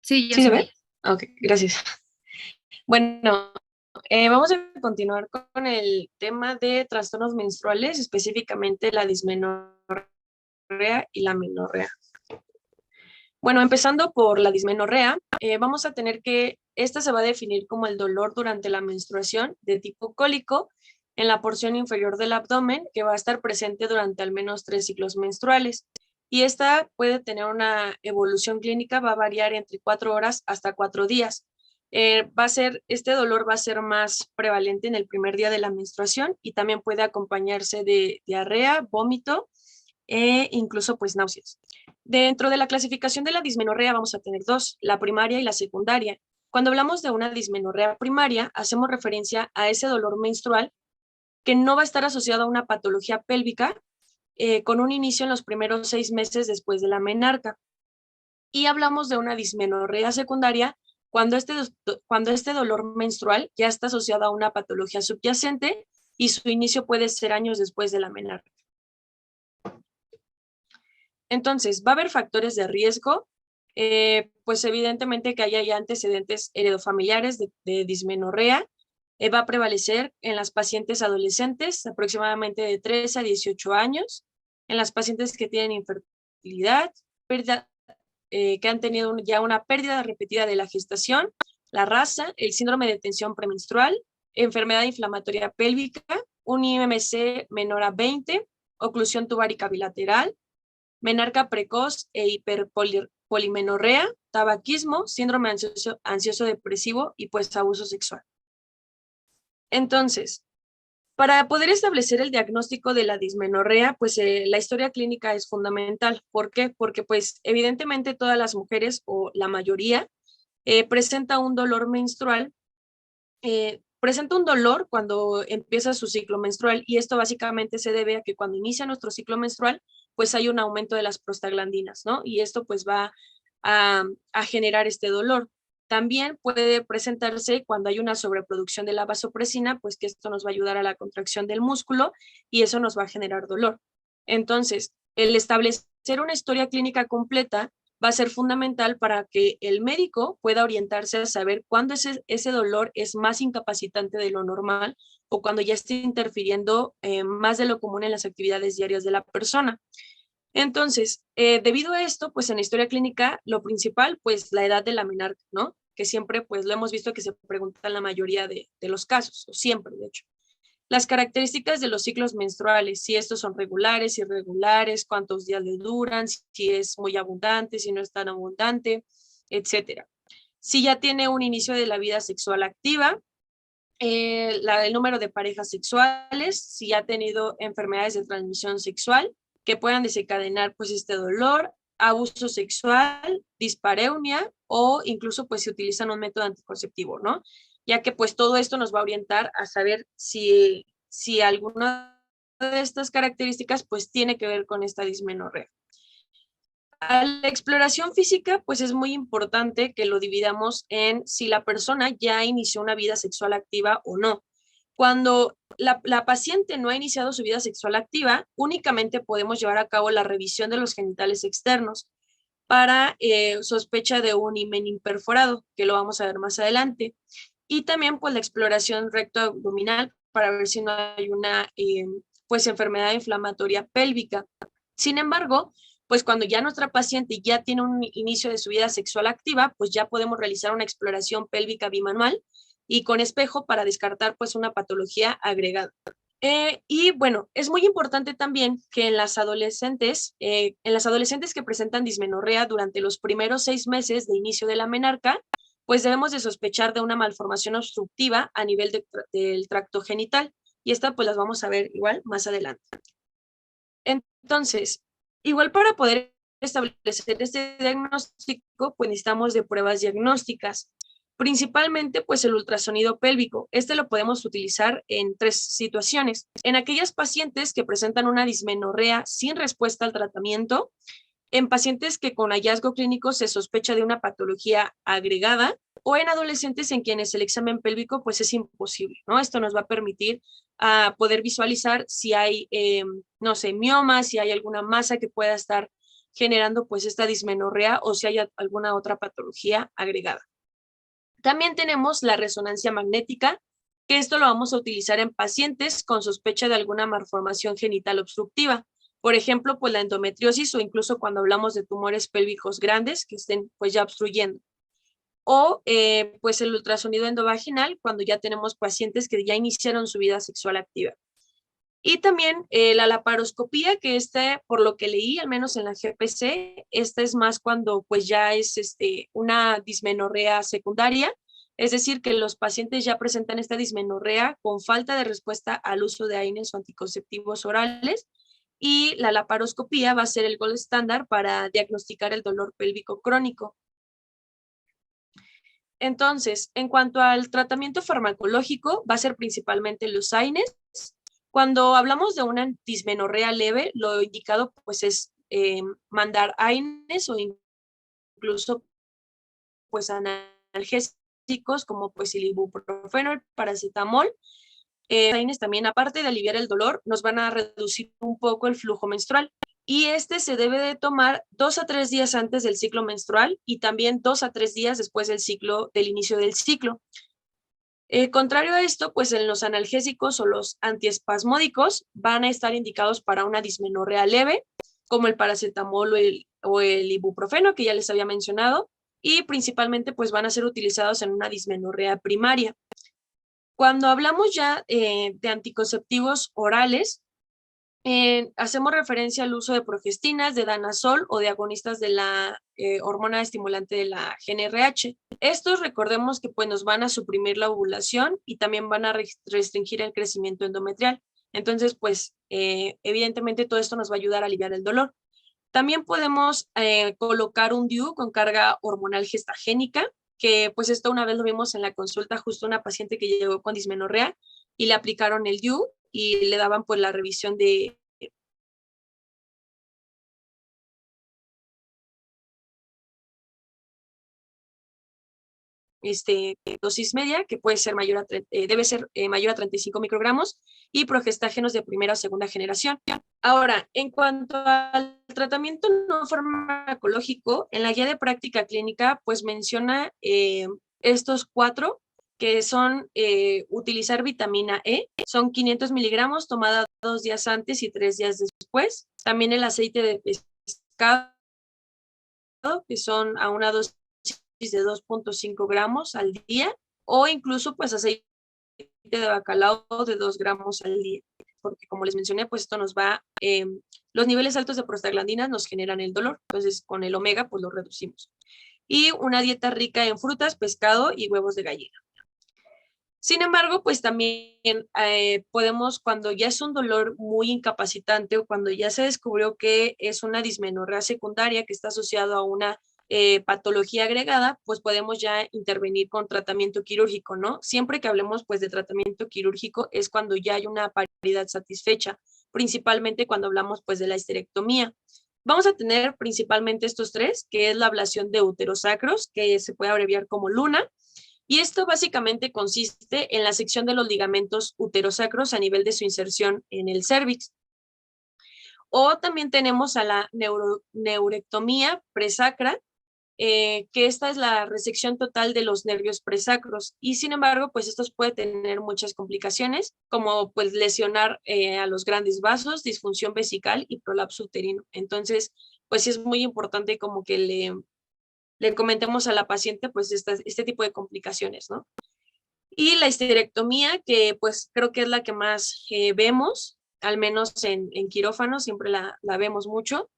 Sí, ya ¿Sí se se ve? ve. Ok, gracias. Bueno, vamos a continuar con el tema de trastornos menstruales, específicamente la dismenorrea y la menorrea. Bueno, empezando por la dismenorrea, vamos a tener que esta se va a definir como el dolor durante la menstruación de tipo cólico en la porción inferior del abdomen que va a estar presente durante al menos 3 ciclos menstruales. Y esta puede tener una evolución clínica, va a variar entre 4 horas hasta 4 días. Este dolor va a ser más prevalente en el primer día de la menstruación y también puede acompañarse de diarrea, vómito e incluso pues náuseas. Dentro de la clasificación de la dismenorrea vamos a tener dos, la primaria y la secundaria. Cuando hablamos de una dismenorrea primaria, hacemos referencia a ese dolor menstrual que no va a estar asociado a una patología pélvica con un inicio en los primeros 6 meses después de la menarca. Y hablamos de una dismenorrea secundaria cuando este dolor menstrual ya está asociado a una patología subyacente y su inicio puede ser años después de la menarca. Entonces, va a haber factores de riesgo, pues evidentemente que haya ya antecedentes heredofamiliares de dismenorrea, va a prevalecer en las pacientes adolescentes, aproximadamente de 3 a 18 años, en las pacientes que tienen infertilidad, que han tenido ya una pérdida repetida de la gestación, la raza, el síndrome de tensión premenstrual, enfermedad inflamatoria pélvica, un IMC menor a 20, oclusión tubárica bilateral, menarca precoz e hiperpolimenorrea, tabaquismo, síndrome ansioso depresivo y pues abuso sexual. Entonces, para poder establecer el diagnóstico de la dismenorrea, pues la historia clínica es fundamental. ¿Por qué? Porque pues evidentemente todas las mujeres o la mayoría presenta un dolor menstrual, presenta un dolor cuando empieza su ciclo menstrual y esto básicamente se debe a que cuando inicia nuestro ciclo menstrual, pues hay un aumento de las prostaglandinas, ¿no? Y esto pues va a generar este dolor. También puede presentarse cuando hay una sobreproducción de la vasopresina, pues que esto nos va a ayudar a la contracción del músculo y eso nos va a generar dolor. Entonces, el establecer una historia clínica completa va a ser fundamental para que el médico pueda orientarse a saber cuándo ese dolor es más incapacitante de lo normal o cuando ya esté interfiriendo más de lo común en las actividades diarias de la persona. Entonces, debido a esto, pues en la historia clínica, lo principal, pues la edad de la menarca, ¿no? Que siempre, pues lo hemos visto que se pregunta en la mayoría de los casos, o siempre, de hecho. Las características de los ciclos menstruales, si estos son regulares, irregulares, cuántos días le duran, si es muy abundante, si no es tan abundante, etcétera. Si ya tiene un inicio de la vida sexual activa, el número de parejas sexuales, si ha tenido enfermedades de transmisión sexual que puedan desencadenar pues este dolor, abuso sexual, dispareunia o incluso pues si utilizan un método anticonceptivo, ¿no? Ya que pues todo esto nos va a orientar a saber si alguna de estas características pues tiene que ver con esta dismenorrea. A la exploración física, pues es muy importante que lo dividamos en si la persona ya inició una vida sexual activa o no. Cuando la paciente no ha iniciado su vida sexual activa, únicamente podemos llevar a cabo la revisión de los genitales externos para sospecha de un himen imperforado, que lo vamos a ver más adelante. Y también pues la exploración rectoabdominal para ver si no hay una pues enfermedad inflamatoria pélvica. Sin embargo, pues cuando ya nuestra paciente ya tiene un inicio de su vida sexual activa, pues ya podemos realizar una exploración pélvica bimanual y con espejo para descartar pues una patología agregada. Y bueno, es muy importante también que en las adolescentes que presentan dismenorrea durante los primeros 6 meses de inicio de la menarca, pues debemos de sospechar de una malformación obstructiva a nivel del tracto genital. Y esta pues las vamos a ver igual más adelante. Entonces, igual para poder establecer este diagnóstico, pues necesitamos de pruebas diagnósticas. Principalmente, pues el ultrasonido pélvico. Este lo podemos utilizar en 3 situaciones. En aquellas pacientes que presentan una dismenorrea sin respuesta al tratamiento, en pacientes que con hallazgo clínico se sospecha de una patología agregada o en adolescentes en quienes el examen pélvico pues es imposible, ¿no? Esto nos va a permitir poder visualizar si hay, no sé, miomas, si hay alguna masa que pueda estar generando pues esta dismenorrea o si hay alguna otra patología agregada. También tenemos la resonancia magnética, que esto lo vamos a utilizar en pacientes con sospecha de alguna malformación genital obstructiva. Por ejemplo, pues la endometriosis o incluso cuando hablamos de tumores pélvicos grandes que estén pues ya obstruyendo. O pues el ultrasonido endovaginal cuando ya tenemos pacientes que ya iniciaron su vida sexual activa. Y también la laparoscopía, que por lo que leí, al menos en la GPC, esta es más cuando pues ya es una dismenorrea secundaria, es decir, que los pacientes ya presentan esta dismenorrea con falta de respuesta al uso de AINES o anticonceptivos orales, y la laparoscopía va a ser el gold estándar para diagnosticar el dolor pélvico crónico. Entonces, en cuanto al tratamiento farmacológico, va a ser principalmente los AINES. Cuando hablamos de una dismenorrea leve, lo indicado pues es mandar AINES o incluso pues analgésicos como pues el ibuprofeno, el paracetamol. AINES también, aparte de aliviar el dolor, nos van a reducir un poco el flujo menstrual. Y se debe de tomar 2 a 3 días antes del ciclo menstrual y también 2 a 3 días después del inicio del ciclo. Contrario a esto, pues en los analgésicos o los antiespasmódicos van a estar indicados para una dismenorrea leve, como el paracetamol o el ibuprofeno, que ya les había mencionado, y principalmente pues van a ser utilizados en una dismenorrea primaria. Cuando hablamos ya de anticonceptivos orales, hacemos referencia al uso de progestinas, de danazol o de agonistas de la hormona estimulante de la GnRH. Estos recordemos que pues, nos van a suprimir la ovulación y también van a restringir el crecimiento endometrial. Entonces, pues evidentemente todo esto nos va a ayudar a aliviar el dolor. También podemos colocar un DIU con carga hormonal gestagénica, que pues esto una vez lo vimos en la consulta, justo una paciente que llegó con dismenorrea y le aplicaron el DIU y le daban pues la revisión de dosis media, que puede ser debe ser mayor a 35 microgramos, y progestágenos de primera o segunda generación. Ahora, en cuanto al tratamiento no farmacológico, en la guía de práctica clínica, pues menciona estos 4, que son utilizar vitamina E, son 500 miligramos tomada 2 días antes y 3 días después. También el aceite de pescado, que son a una dosis de 2.5 gramos al día, o incluso pues aceite de bacalao de 2 gramos al día, porque como les mencioné, pues esto nos va, los niveles altos de prostaglandinas nos generan el dolor, entonces con el omega pues lo reducimos. Y una dieta rica en frutas, pescado y huevos de gallina. Sin embargo, pues también podemos, cuando ya es un dolor muy incapacitante o cuando ya se descubrió que es una dismenorrea secundaria que está asociado a una patología agregada, pues podemos ya intervenir con tratamiento quirúrgico, ¿no? Siempre que hablemos pues de tratamiento quirúrgico es cuando ya hay una paridad satisfecha, principalmente cuando hablamos pues de la histerectomía. Vamos a tener principalmente estos 3, que es la ablación de úteros sacros, que se puede abreviar como LUNA, y esto básicamente consiste en la sección de los ligamentos uterosacros a nivel de su inserción en el cérvix. O también tenemos a la neurectomía presacra, que esta es la resección total de los nervios presacros, y sin embargo, pues estos pueden tener muchas complicaciones, como pues lesionar a los grandes vasos, disfunción vesical y prolapso uterino. Entonces, pues sí es muy importante como que le comentemos a la paciente pues este tipo de complicaciones, ¿no? Y la histerectomía, que pues creo que es la que más vemos, al menos en quirófano, siempre la vemos mucho,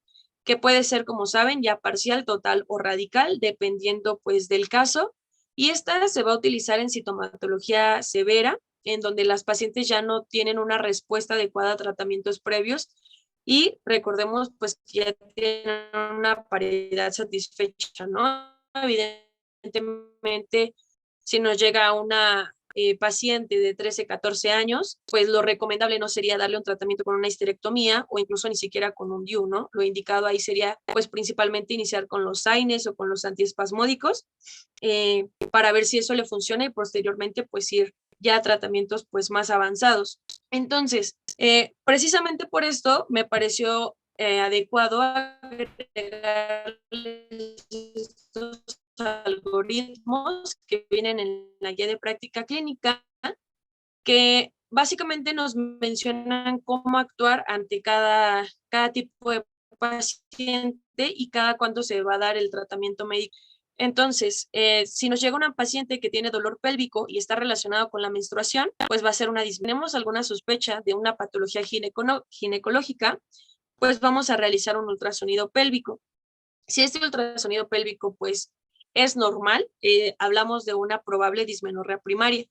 que puede ser, como saben, ya parcial, total o radical, dependiendo pues del caso. Y esta se va a utilizar en sintomatología severa, en donde las pacientes ya no tienen una respuesta adecuada a tratamientos previos y recordemos pues que ya tienen una paridad satisfecha, ¿no? Evidentemente, si nos llega una paciente de 13, 14 años, pues lo recomendable no sería darle un tratamiento con una histerectomía o incluso ni siquiera con un DIU, ¿no? Lo indicado ahí sería pues principalmente iniciar con los AINES o con los antiespasmódicos para ver si eso le funciona y posteriormente pues ir ya a tratamientos pues más avanzados. Entonces, precisamente por esto me pareció adecuado agregar estos algoritmos que vienen en la guía de práctica clínica, que básicamente nos mencionan cómo actuar ante cada tipo de paciente y cada cuánto se va a dar el tratamiento médico. Entonces, si nos llega una paciente que tiene dolor pélvico y está relacionado con la menstruación, pues va a ser tenemos alguna sospecha de una patología ginecológica, pues vamos a realizar un ultrasonido pélvico. Si este ultrasonido pélvico pues es normal, hablamos de una probable dismenorrea primaria.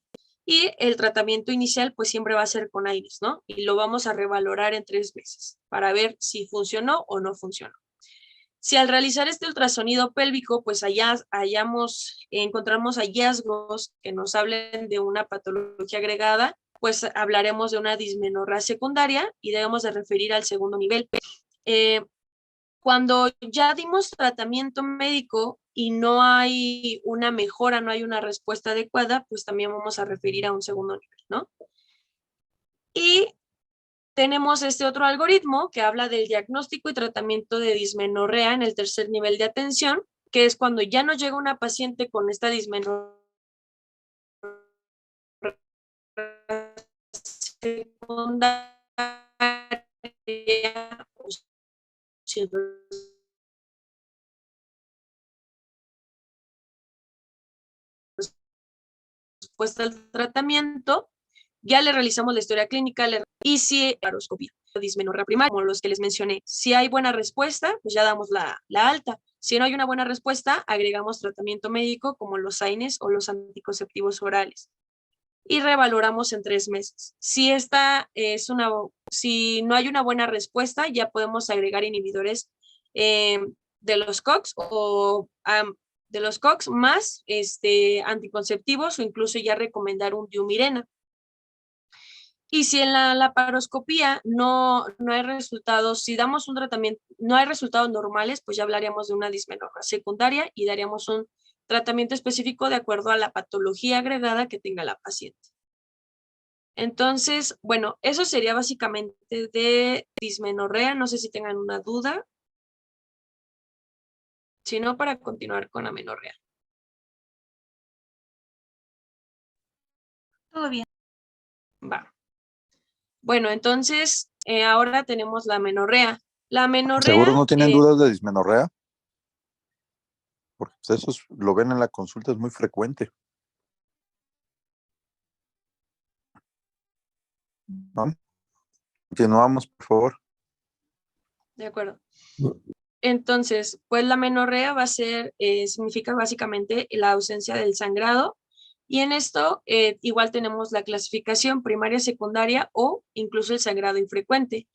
Y el tratamiento inicial pues siempre va a ser con AINES, ¿no? Y lo vamos a revalorar en 3 meses para ver si funcionó o no funcionó. Si al realizar este ultrasonido pélvico pues encontramos hallazgos que nos hablen de una patología agregada, pues hablaremos de una dismenorrea secundaria y debemos de referir al segundo nivel. Cuando ya dimos tratamiento médico y no hay una mejora, no hay una respuesta adecuada, pues también vamos a referir a un segundo nivel, ¿no? Y tenemos este otro algoritmo que habla del diagnóstico y tratamiento de dismenorrea en el tercer nivel de atención, que es cuando ya nos llega una paciente con esta dismenorrea secundaria o sin respuesta al tratamiento, ya le realizamos la historia clínica y si paroscopía, dismenorrea primaria, como los que les mencioné. Si hay buena respuesta, pues ya damos la alta. Si no hay una buena respuesta, agregamos tratamiento médico como los AINES o los anticonceptivos orales. Y revaloramos en 3 meses. Si no hay una buena respuesta, ya podemos agregar inhibidores de los COX o de los COX más anticonceptivos o incluso ya recomendar un diumirena. Y si en la laparoscopía no hay resultados, si damos un tratamiento, no hay resultados normales, pues ya hablaríamos de una dismenorrea secundaria y daríamos un tratamiento específico de acuerdo a la patología agregada que tenga la paciente. Entonces, bueno, eso sería básicamente de dismenorrea. No sé si tengan una duda. Si no, para continuar con amenorrea. Todo bien. Va. Bueno, entonces, ahora tenemos la amenorrea. La amenorrea... ¿Seguro no tienen dudas de dismenorrea? Porque pues, eso lo ven en la consulta, es muy frecuente. ¿No? Continuamos, por favor. De acuerdo. Entonces, pues la amenorrea va a ser, significa básicamente la ausencia del sangrado. Y en esto igual tenemos la clasificación primaria, secundaria o incluso el sangrado infrecuente.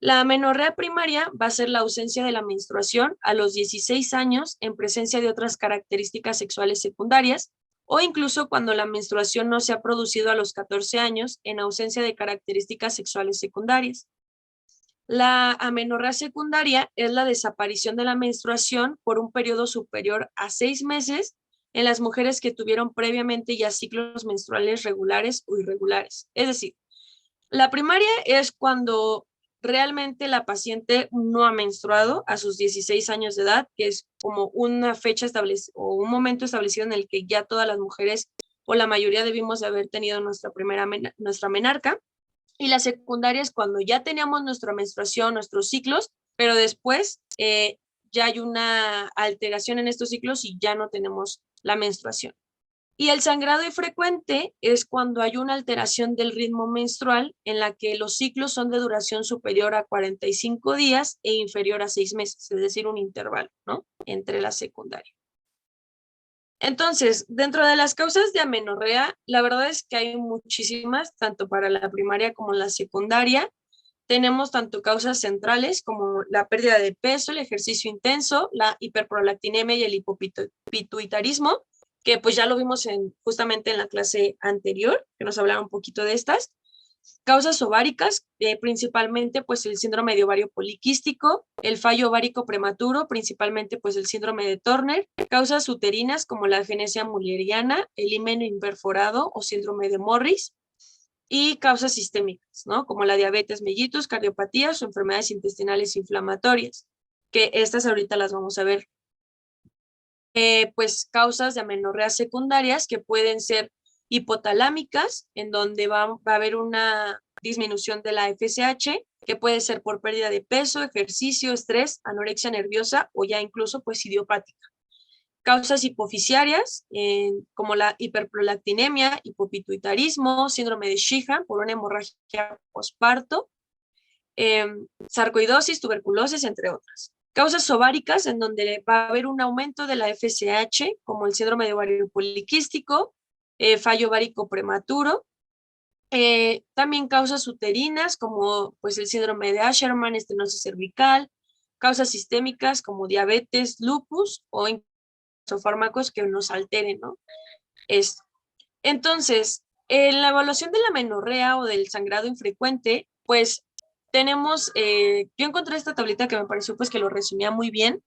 La amenorrea primaria va a ser la ausencia de la menstruación a los 16 años en presencia de otras características sexuales secundarias o incluso cuando la menstruación no se ha producido a los 14 años en ausencia de características sexuales secundarias. La amenorrea secundaria es la desaparición de la menstruación por un periodo superior a 6 meses en las mujeres que tuvieron previamente ya ciclos menstruales regulares o irregulares. Es decir, la primaria es cuando realmente la paciente no ha menstruado a sus 16 años de edad, que es como una fecha establecida o un momento establecido en el que ya todas las mujeres o la mayoría debimos de haber tenido nuestra menarca. Y la secundaria es cuando ya teníamos nuestra menstruación, nuestros ciclos, pero después ya hay una alteración en estos ciclos y ya no tenemos la menstruación. Y el sangrado infrecuente es cuando hay una alteración del ritmo menstrual en la que los ciclos son de duración superior a 45 días e inferior a 6 meses, es decir, un intervalo, ¿no? Entre la secundaria. Entonces, dentro de las causas de amenorrea, la verdad es que hay muchísimas, tanto para la primaria como la secundaria. Tenemos tanto causas centrales como la pérdida de peso, el ejercicio intenso, la hiperprolactinemia y el hipopituitarismo, que pues ya lo vimos justamente en la clase anterior, que nos hablaba un poquito de estas. Causas ováricas, principalmente pues el síndrome de ovario poliquístico, el fallo ovárico prematuro, principalmente pues el síndrome de Turner, causas uterinas como la agenesia mulleriana, el himen imperforado o síndrome de Morris, y causas sistémicas, ¿no? Como la diabetes mellitus, cardiopatías o enfermedades intestinales inflamatorias, que estas ahorita las vamos a ver. Pues causas de amenorreas secundarias que pueden ser hipotalámicas, en donde va a haber una disminución de la FSH, que puede ser por pérdida de peso, ejercicio, estrés, anorexia nerviosa o ya incluso pues idiopática. Causas hipofisiarias, como la hiperprolactinemia, hipopituitarismo, síndrome de Sheehan por una hemorragia posparto, sarcoidosis, tuberculosis, entre otras. Causas ováricas, en donde va a haber un aumento de la FSH, como el síndrome de ovario poliquístico, fallo ovárico prematuro. También causas uterinas, como pues el síndrome de Asherman, estenosis cervical, causas sistémicas como diabetes, lupus o fármacos que nos alteren, ¿no? Esto. Entonces, en la evaluación de la menorrea o del sangrado infrecuente, pues tenemos, yo encontré esta tablita que me pareció pues que lo resumía muy bien,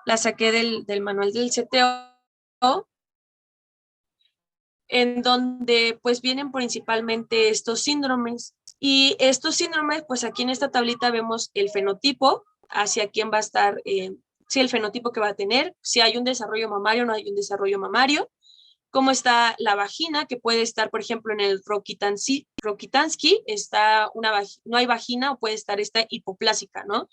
la saqué del manual del CTO, en donde pues vienen principalmente estos síndromes, y estos síndromes, pues aquí en esta tablita vemos el fenotipo, hacia quién va a estar, sí, el fenotipo que va a tener, si hay un desarrollo mamario o no hay un desarrollo mamario, cómo está la vagina, que puede estar, por ejemplo, en el Rokitansky, está no hay vagina o puede estar esta hipoplásica, ¿no?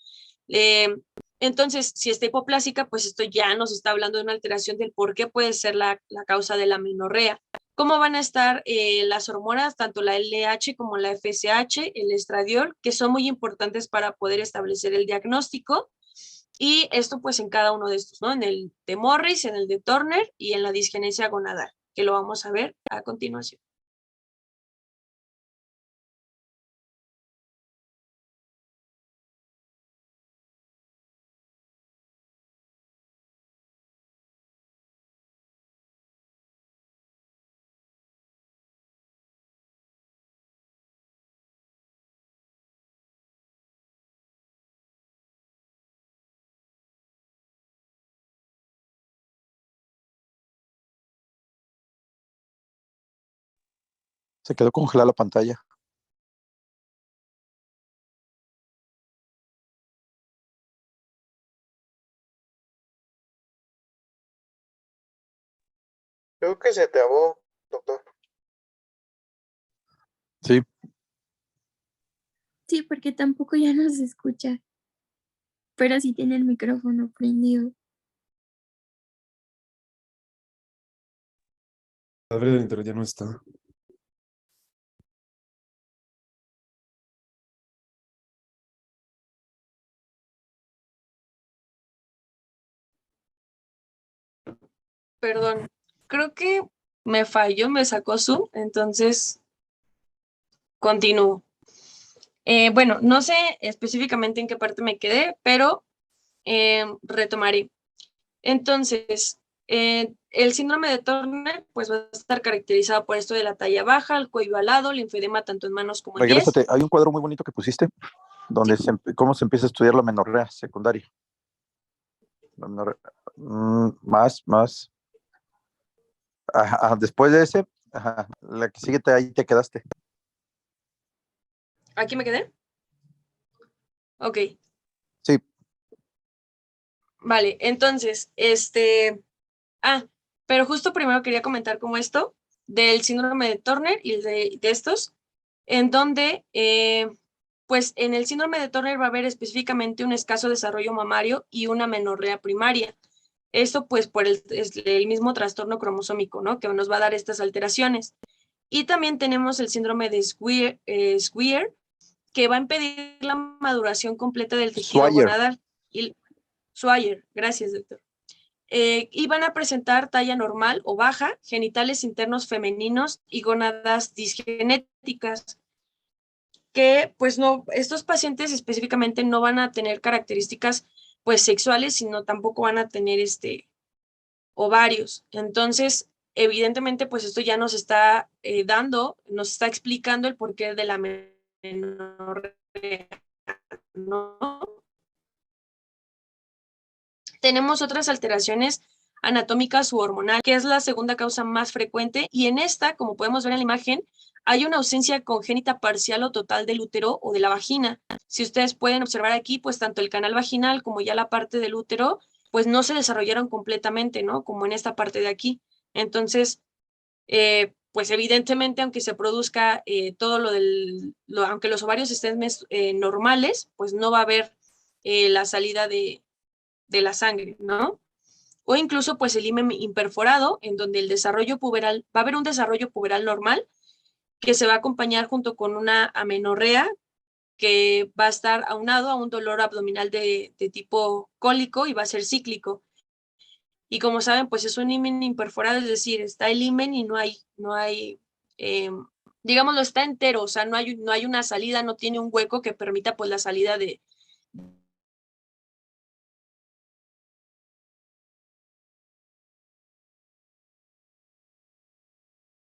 Entonces, si está hipoplásica, pues esto ya nos está hablando de una alteración del por qué puede ser la causa de la menorrea. ¿Cómo van a estar las hormonas, tanto la LH como la FSH, el estradiol, que son muy importantes para poder establecer el diagnóstico? Y esto pues en cada uno de estos, ¿no? En el de Morris, en el de Turner y en la disgenesia gonadal, que lo vamos a ver a continuación. Se quedó congelada la pantalla. Creo que se trabó, doctor. Sí, Sí, porque tampoco ya nos escucha, pero sí tiene el micrófono prendido. La verdad, del internet ya no está. Perdón, creo que me falló, me sacó Zoom, entonces continúo. Bueno, no sé específicamente en qué parte me quedé, pero retomaré. Entonces, el síndrome de Turner pues va a estar caracterizado por esto de la talla baja, el cuello alado, linfedema tanto en manos como en pies. regrésate. Hay un cuadro muy bonito que pusiste, donde cómo se empieza a estudiar la menorrea secundaria. La menorrea. Más. Ajá, después de ese, ajá, la que sigue ahí te quedaste. ¿Aquí me quedé? Ok. Sí. Vale, entonces, pero justo primero quería comentar como esto del síndrome de Turner y de estos, en donde, pues en el síndrome de Turner va a haber específicamente un escaso desarrollo mamario y una menorrea primaria. Esto pues por el mismo trastorno cromosómico, ¿no? Que nos va a dar estas alteraciones. Y también tenemos el síndrome de Swyer, que va a impedir la maduración completa del tejido gonadal. Swyer, gracias, doctor. Y van a presentar talla normal o baja, genitales internos femeninos y gónadas disgenéticas, que pues no, estos pacientes específicamente no van a tener características pues sexuales, sino tampoco van a tener ovarios. Entonces, evidentemente, pues esto ya nos está nos está explicando el porqué de la menorrea, ¿no? Tenemos otras alteraciones anatómicas u hormonal, que es la segunda causa más frecuente, y en esta, como podemos ver en la imagen, hay una ausencia congénita parcial o total del útero o de la vagina. Si ustedes pueden observar aquí, pues tanto el canal vaginal como ya la parte del útero, pues no se desarrollaron completamente, ¿no? Como en esta parte de aquí. Entonces, pues evidentemente, aunque se produzca todo aunque los ovarios estén normales, pues no va a haber la salida de la sangre, ¿no? O incluso pues el himen imperforado, en donde el desarrollo puberal, va a haber un desarrollo puberal normal que se va a acompañar junto con una amenorrea que va a estar aunado a un dolor abdominal de tipo cólico y va a ser cíclico. Y como saben, pues es un himen imperforado, es decir, está el himen y no hay, digámoslo, está entero, o sea, no hay una salida, no tiene un hueco que permita pues la salida de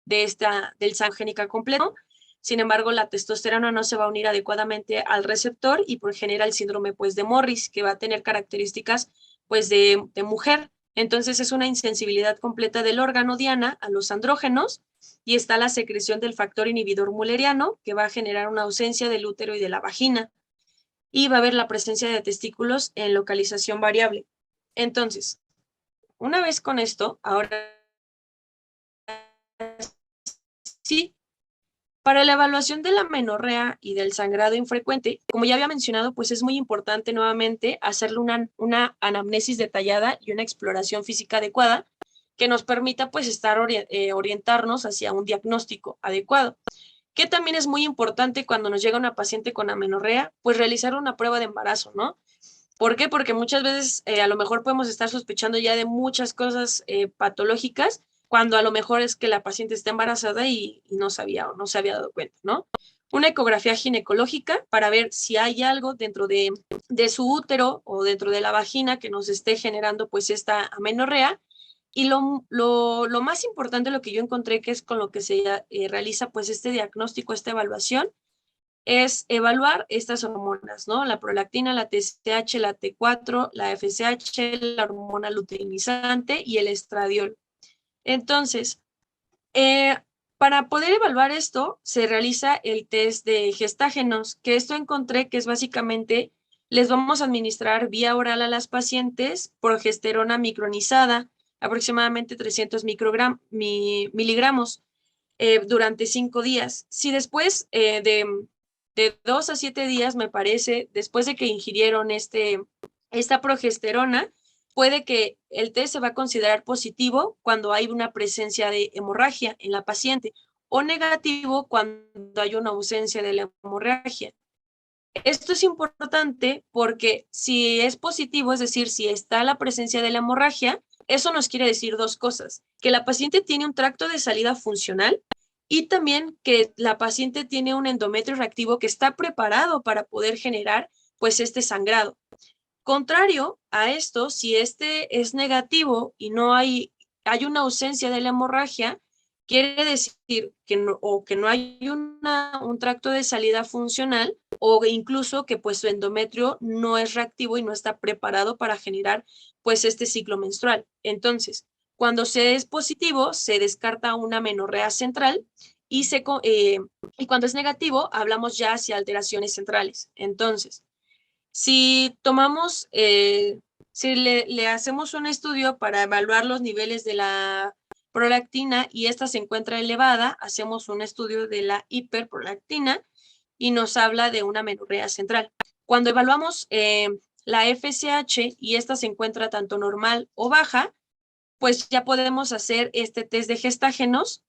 del sangénica completo. Sin embargo, la testosterona no se va a unir adecuadamente al receptor y pues genera el síndrome pues de Morris, que va a tener características pues de mujer. Entonces es una insensibilidad completa del órgano diana a los andrógenos y está la secreción del factor inhibidor mulleriano, que va a generar una ausencia del útero y de la vagina. Y va a haber la presencia de testículos en localización variable. Entonces, una vez con esto, ahora sí, para la evaluación de la menorrea y del sangrado infrecuente, como ya había mencionado, pues es muy importante nuevamente hacerle una anamnesis detallada y una exploración física adecuada que nos permita pues orientarnos hacia un diagnóstico adecuado. Que también es muy importante cuando nos llega una paciente con amenorrea, pues realizar una prueba de embarazo, ¿no? ¿Por qué? Porque muchas veces a lo mejor podemos estar sospechando ya de muchas cosas patológicas, cuando a lo mejor es que la paciente está embarazada y no sabía o no se había dado cuenta, ¿no? Una ecografía ginecológica para ver si hay algo dentro de su útero o dentro de la vagina que nos esté generando pues esta amenorrea. Y lo más importante, lo que yo encontré que es con lo que se realiza pues este diagnóstico, esta evaluación, es evaluar estas hormonas, ¿no? La prolactina, la TSH, la T4, la FSH, la hormona luteinizante y el estradiol. Entonces, para poder evaluar esto, se realiza el test de gestágenos, que esto encontré que es básicamente, les vamos a administrar vía oral a las pacientes progesterona micronizada, aproximadamente 300 miligramos durante 5 días. Si después de 2 a 7 días, me parece, después de que ingirieron esta progesterona, puede que el test se va a considerar positivo cuando hay una presencia de hemorragia en la paciente o negativo cuando hay una ausencia de la hemorragia. Esto es importante porque si es positivo, es decir, si está la presencia de la hemorragia, eso nos quiere decir dos cosas: que la paciente tiene un tracto de salida funcional y también que la paciente tiene un endometrio reactivo que está preparado para poder generar pues este sangrado. Contrario a esto, si este es negativo y no hay una ausencia de la hemorragia, quiere decir que no hay un tracto de salida funcional, o incluso que pues su endometrio no es reactivo y no está preparado para generar pues este ciclo menstrual. Entonces, cuando se es positivo, se descarta una menorrea central y cuando es negativo, hablamos ya hacia alteraciones centrales. Entonces, si tomamos, si le hacemos un estudio para evaluar los niveles de la prolactina y esta se encuentra elevada, hacemos un estudio de la hiperprolactina y nos habla de una menorrea central. Cuando evaluamos la FSH y esta se encuentra tanto normal o baja, pues ya podemos hacer este test de gestágenos,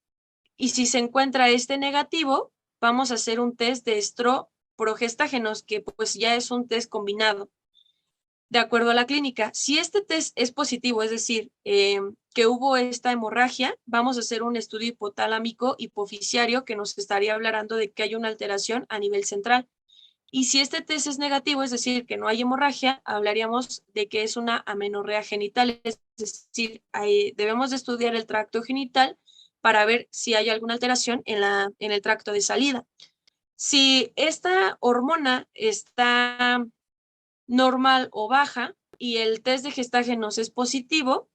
y si se encuentra este negativo, vamos a hacer un test de estroprogestágenos, que pues ya es un test combinado. De acuerdo a la clínica, si este test es positivo, es decir, que hubo esta hemorragia, vamos a hacer un estudio hipotalámico hipofisiario que nos estaría hablando de que hay una alteración a nivel central. Y si este test es negativo, es decir, que no hay hemorragia, hablaríamos de que es una amenorrea genital, es decir, debemos de estudiar el tracto genital para ver si hay alguna alteración en el tracto de salida. Si esta hormona está normal o baja y el test de gestaje nos es positivo,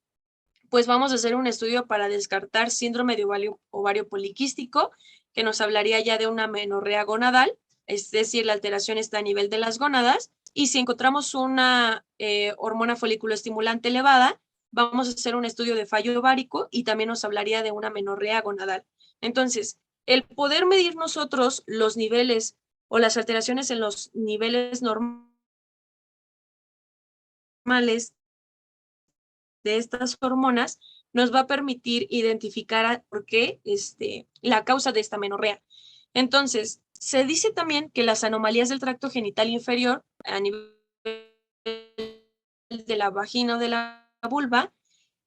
pues vamos a hacer un estudio para descartar síndrome de ovario poliquístico, que nos hablaría ya de una amenorrea gonadal, es decir, la alteración está a nivel de las gónadas, y si encontramos una hormona foliculoestimulante elevada, vamos a hacer un estudio de fallo ovárico y también nos hablaría de una amenorrea gonadal. Entonces, el poder medir nosotros los niveles o las alteraciones en los niveles normales de estas hormonas nos va a permitir identificar por qué la causa de esta amenorrea. Entonces, se dice también que las anomalías del tracto genital inferior a nivel de la vagina o de la vulva,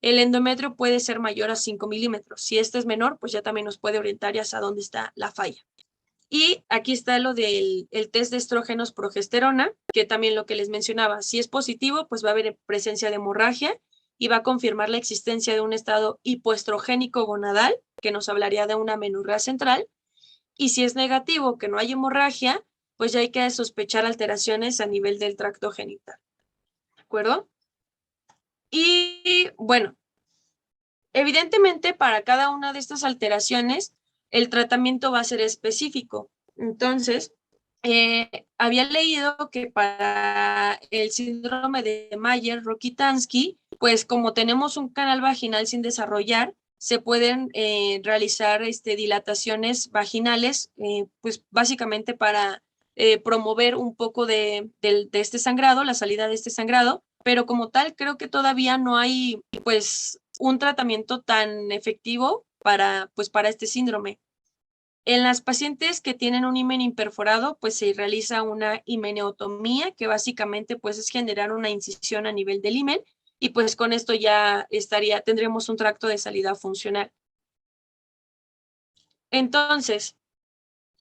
el endometrio puede ser mayor a 5 milímetros. Si este es menor, pues ya también nos puede orientar ya hacia dónde está la falla. Y aquí está lo del test de estrógenos progesterona, que también lo que les mencionaba, si es positivo, pues va a haber presencia de hemorragia y va a confirmar la existencia de un estado hipoestrogénico gonadal, que nos hablaría de una amenorrea central. Y si es negativo, que no hay hemorragia, pues ya hay que sospechar alteraciones a nivel del tracto genital. ¿De acuerdo? Y bueno, evidentemente para cada una de estas alteraciones, el tratamiento va a ser específico. Entonces, había leído que para el síndrome de Mayer-Rokitansky, pues como tenemos un canal vaginal sin desarrollar, se pueden realizar dilataciones vaginales, pues básicamente para promover un poco de este sangrado, la salida de este sangrado, pero como tal creo que todavía no hay pues un tratamiento tan efectivo para este síndrome. En las pacientes que tienen un himen imperforado, pues se realiza una himeneotomía, que básicamente pues es generar una incisión a nivel del himen, y pues con esto ya tendremos un tracto de salida funcional. Entonces,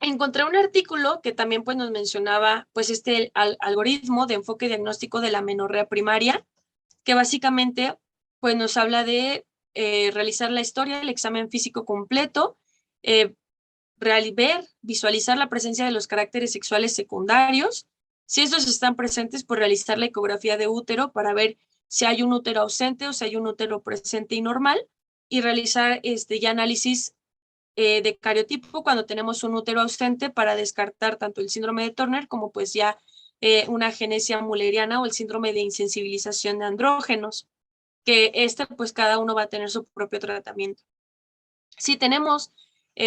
encontré un artículo que también pues nos mencionaba pues algoritmo de enfoque diagnóstico de la amenorrea primaria, que básicamente pues nos habla de realizar la historia, el examen físico completo, visualizar la presencia de los caracteres sexuales secundarios. Si estos están presentes, pues realizar la ecografía de útero para ver si hay un útero ausente o si hay un útero presente y normal, y realizar ya análisis de cariotipo cuando tenemos un útero ausente para descartar tanto el síndrome de Turner como pues ya una agenesia mulleriana o el síndrome de insensibilización de andrógenos, que pues cada uno va a tener su propio tratamiento. Si tenemos,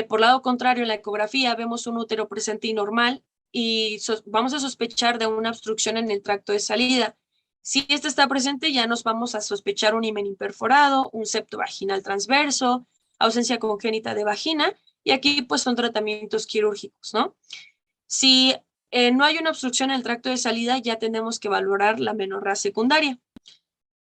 por lado contrario, en la ecografía vemos un útero presente y normal y vamos a sospechar de una obstrucción en el tracto de salida. Si este está presente, ya nos vamos a sospechar un himen imperforado, un septo vaginal transverso, ausencia congénita de vagina, y aquí pues son tratamientos quirúrgicos, ¿no? Si no hay una obstrucción en el tracto de salida, ya tenemos que valorar la amenorrea secundaria.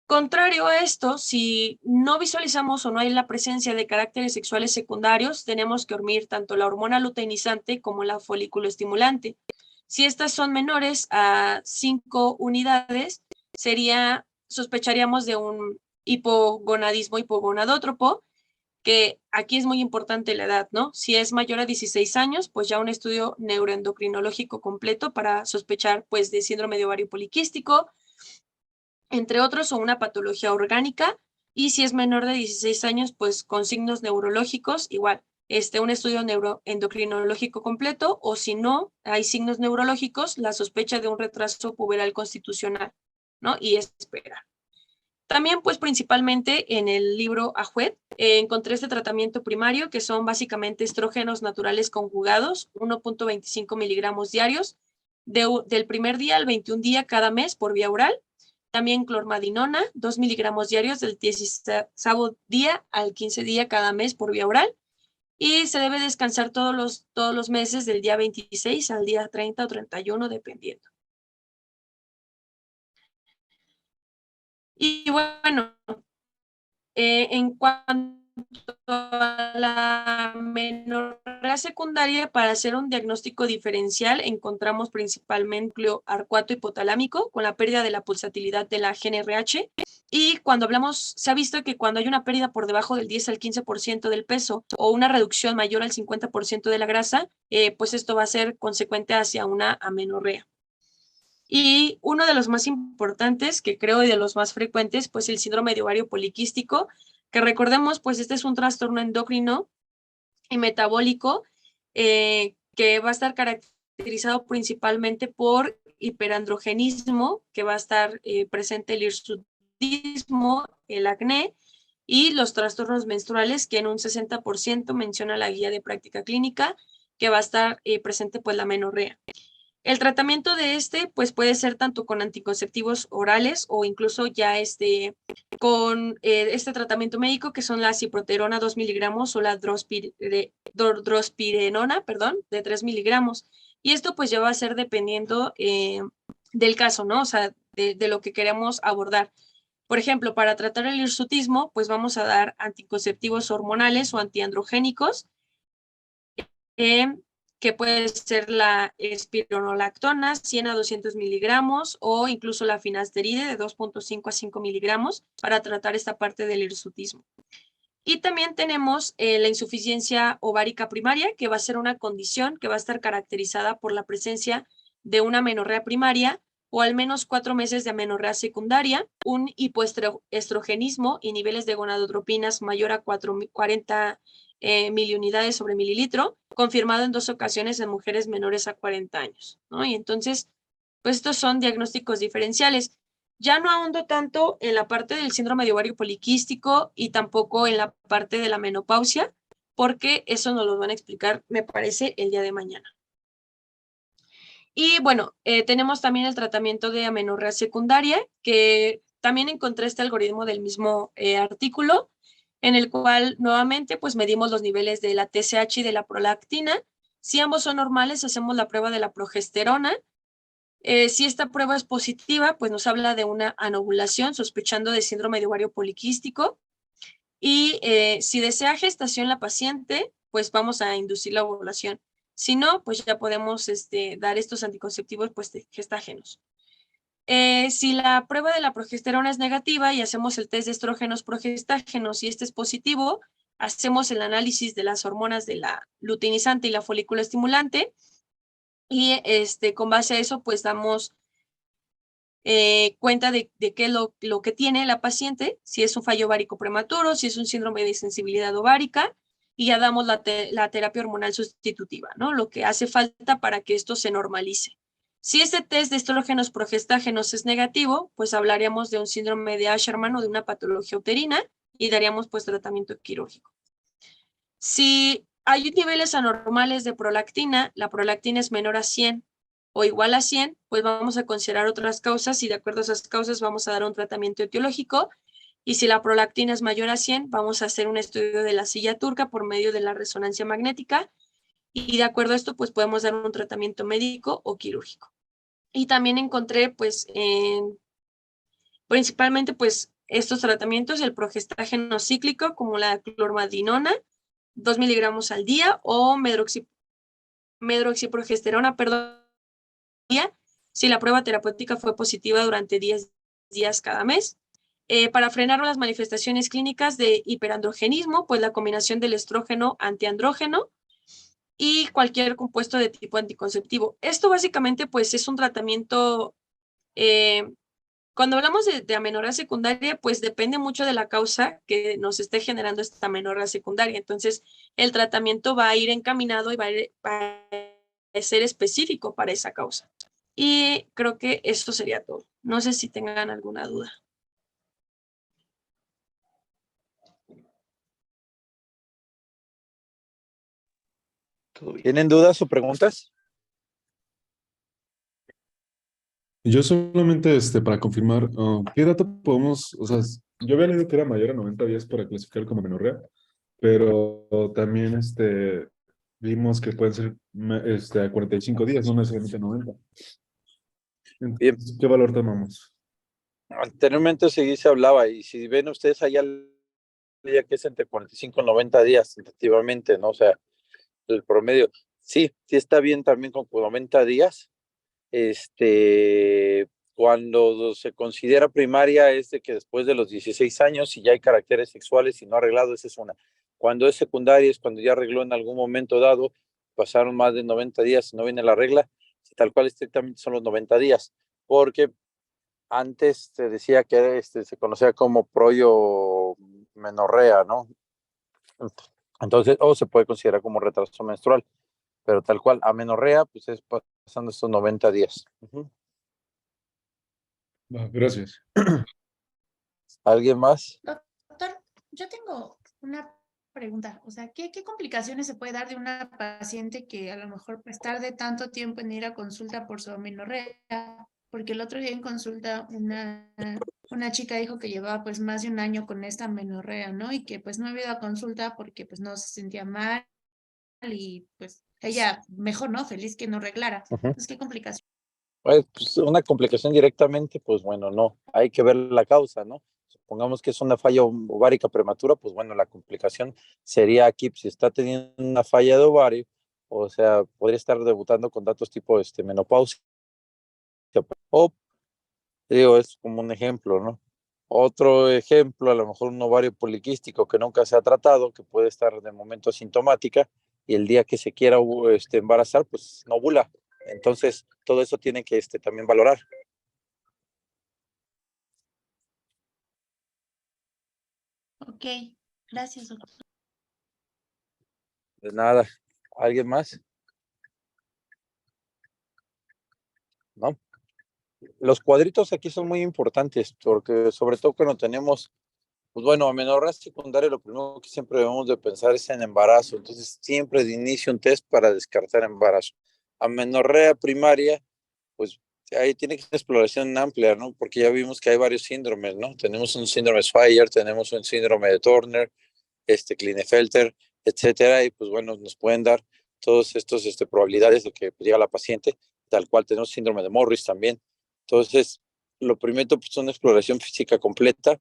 Contrario a esto, si no visualizamos o no hay la presencia de caracteres sexuales secundarios, tenemos que hormir tanto la hormona luteinizante como la folículo-estimulante. Si estas son menores a 5 unidades, sospecharíamos de un hipogonadismo hipogonadótropo, que aquí es muy importante la edad, ¿no? Si es mayor a 16 años, pues ya un estudio neuroendocrinológico completo para sospechar pues de síndrome de ovario poliquístico, entre otros, o una patología orgánica, y si es menor de 16 años, pues con signos neurológicos, igual, un estudio neuroendocrinológico completo, o si no hay signos neurológicos, la sospecha de un retraso puberal constitucional, ¿no? Y esperar. También, pues principalmente en el libro Ajuet, encontré este tratamiento primario, que son básicamente estrógenos naturales conjugados, 1.25 miligramos diarios, del primer día al 21 día cada mes por vía oral. También clormadinona, 2 miligramos diarios del 16º día al 15 día cada mes por vía oral. Y se debe descansar todos los meses del día 26 al día 30 o 31, dependiendo. Y bueno, en cuanto a la amenorrea secundaria, para hacer un diagnóstico diferencial, encontramos principalmente núcleo arcuato hipotalámico con la pérdida de la pulsatilidad de la GnRH. Y cuando hablamos, se ha visto que cuando hay una pérdida por debajo del 10 al 15% del peso o una reducción mayor al 50% de la grasa, pues esto va a ser consecuente hacia una amenorrea. Y uno de los más importantes, que creo y de los más frecuentes, pues el síndrome de ovario poliquístico, que recordemos, pues este es un trastorno endocrino y metabólico que va a estar caracterizado principalmente por hiperandrogenismo, que va a estar presente el hirsutismo, el acné y los trastornos menstruales, que en un 60% menciona la guía de práctica clínica, que va a estar presente pues la amenorrea. El tratamiento de pues puede ser tanto con anticonceptivos orales o incluso ya con este tratamiento médico, que son la ciproterona 2 miligramos o la drospirenona, perdón, de 3 miligramos. Y esto pues ya va a ser dependiendo del caso, ¿no? O sea, de lo que queremos abordar. Por ejemplo, para tratar el hirsutismo, pues vamos a dar anticonceptivos hormonales o antiandrogénicos, que puede ser la espironolactona 100 a 200 miligramos o incluso la finasteride de 2.5 a 5 miligramos para tratar esta parte del hirsutismo. Y también tenemos la insuficiencia ovárica primaria, que va a ser una condición que va a estar caracterizada por la presencia de una amenorrea primaria o al menos 4 meses de amenorrea secundaria, un hipoestrogenismo y niveles de gonadotropinas mayor a 40 miliunidades sobre mililitro, confirmado en 2 ocasiones en mujeres menores a 40 años, ¿no? Y entonces, pues estos son diagnósticos diferenciales. Ya no ahondo tanto en la parte del síndrome de ovario poliquístico y tampoco en la parte de la menopausia, porque eso nos lo van a explicar, me parece, el día de mañana. Y bueno, tenemos también el tratamiento de amenorrea secundaria, que también encontré este algoritmo del mismo artículo, en el cual nuevamente pues medimos los niveles de la TSH y de la prolactina. Si ambos son normales, hacemos la prueba de la progesterona. Si esta prueba es positiva, pues nos habla de una anovulación, sospechando de síndrome de ovario poliquístico. Y si desea gestación la paciente, pues vamos a inducir la ovulación. Si no, pues ya podemos dar estos anticonceptivos pues gestágenos. Si la prueba de la progesterona es negativa y hacemos el test de estrógenos progestágenos y este es positivo, hacemos el análisis de las hormonas de la luteinizante y la folículo estimulante y con base a eso pues damos cuenta de qué es lo que tiene la paciente, si es un fallo ovárico prematuro, si es un síndrome de sensibilidad ovárica, y ya damos la terapia hormonal sustitutiva, ¿no? Lo que hace falta para que esto se normalice. Si este test de estrógenos progestágenos es negativo, pues hablaríamos de un síndrome de Asherman o de una patología uterina y daríamos pues tratamiento quirúrgico. Si hay niveles anormales de prolactina, la prolactina es menor a 100 o igual a 100, pues vamos a considerar otras causas y de acuerdo a esas causas vamos a dar un tratamiento etiológico. Y si la prolactina es mayor a 100, vamos a hacer un estudio de la silla turca por medio de la resonancia magnética y de acuerdo a esto pues podemos dar un tratamiento médico o quirúrgico. Y también encontré pues principalmente pues estos tratamientos, el progestágeno cíclico como la clormadinona, 2 miligramos al día o medroxiprogesterona, perdón, si la prueba terapéutica fue positiva durante 10 días cada mes. Para frenar las manifestaciones clínicas de hiperandrogenismo, pues la combinación del estrógeno antiandrógeno y cualquier compuesto de tipo anticonceptivo. Esto básicamente pues es un tratamiento, cuando hablamos de amenorrea secundaria, pues depende mucho de la causa que nos esté generando esta amenorrea secundaria. Entonces, el tratamiento va a ir encaminado y va a ser específico para esa causa. Y creo que eso sería todo. No sé si tengan alguna duda. ¿Tienen dudas o preguntas? Yo solamente, para confirmar, ¿qué dato podemos, o sea, yo había leído que era mayor a 90 días para clasificar como menorrea, pero también, vimos que pueden ser, a 45 días, no necesariamente 90. Bien. Entonces, ¿qué valor tomamos? Anteriormente se hablaba y si ven ustedes allá ya que es entre 45 y 90 días, tentativamente, ¿no? O sea, el promedio. Sí, sí está bien también con 90 días. Cuando se considera primaria es de que después de los 16 años, si ya hay caracteres sexuales y no arreglado, esa es una. Cuando es secundaria es cuando ya arregló en algún momento dado, pasaron más de 90 días y no viene la regla, tal cual estrictamente son los 90 días, porque antes se decía que se conocía como proyo menorrea, ¿no? Entonces, o se puede considerar como retraso menstrual, pero tal cual, amenorrea, pues es pasando estos 90 días. Gracias. ¿Alguien más? Doctor, yo tengo una pregunta. O sea, ¿qué complicaciones se puede dar de una paciente que a lo mejor pues tarde tanto tiempo en ir a consulta por su amenorrea? Porque el otro día en consulta una chica dijo que llevaba pues más de un año con esta amenorrea, ¿no? Y que pues no había ido a consulta porque pues no se sentía mal y pues ella mejor, ¿no? Feliz que no arreglara. Entonces, ¿qué complicaciones? Pues una complicación directamente, pues bueno, no, hay que ver la causa, ¿no? Supongamos que es una falla ovárica prematura, pues bueno, la complicación sería aquí, si está teniendo una falla de ovario, o sea, podría estar debutando con datos tipo menopausia, o digo, es como un ejemplo, ¿no? Otro ejemplo, a lo mejor un ovario poliquístico que nunca se ha tratado, que puede estar de momento asintomática, y el día que se quiera embarazar, pues no ovula. Entonces, todo eso tiene que también valorar. Ok, gracias, doctor. De nada. ¿Alguien más? ¿No? Los cuadritos aquí son muy importantes, porque sobre todo cuando tenemos, pues bueno, amenorrea secundaria, lo primero que siempre debemos de pensar es en embarazo. Entonces, siempre de inicio un test para descartar embarazo. Amenorrea primaria, pues ahí tiene que ser una exploración amplia, ¿no? Porque ya vimos que hay varios síndromes, ¿no? Tenemos un síndrome Swyer, tenemos un síndrome de Turner, Klinefelter, etcétera, y pues bueno, nos pueden dar todos estos probabilidades de que llega la paciente, tal cual tenemos síndrome de Morris también. Entonces, lo primero pues, es una exploración física completa.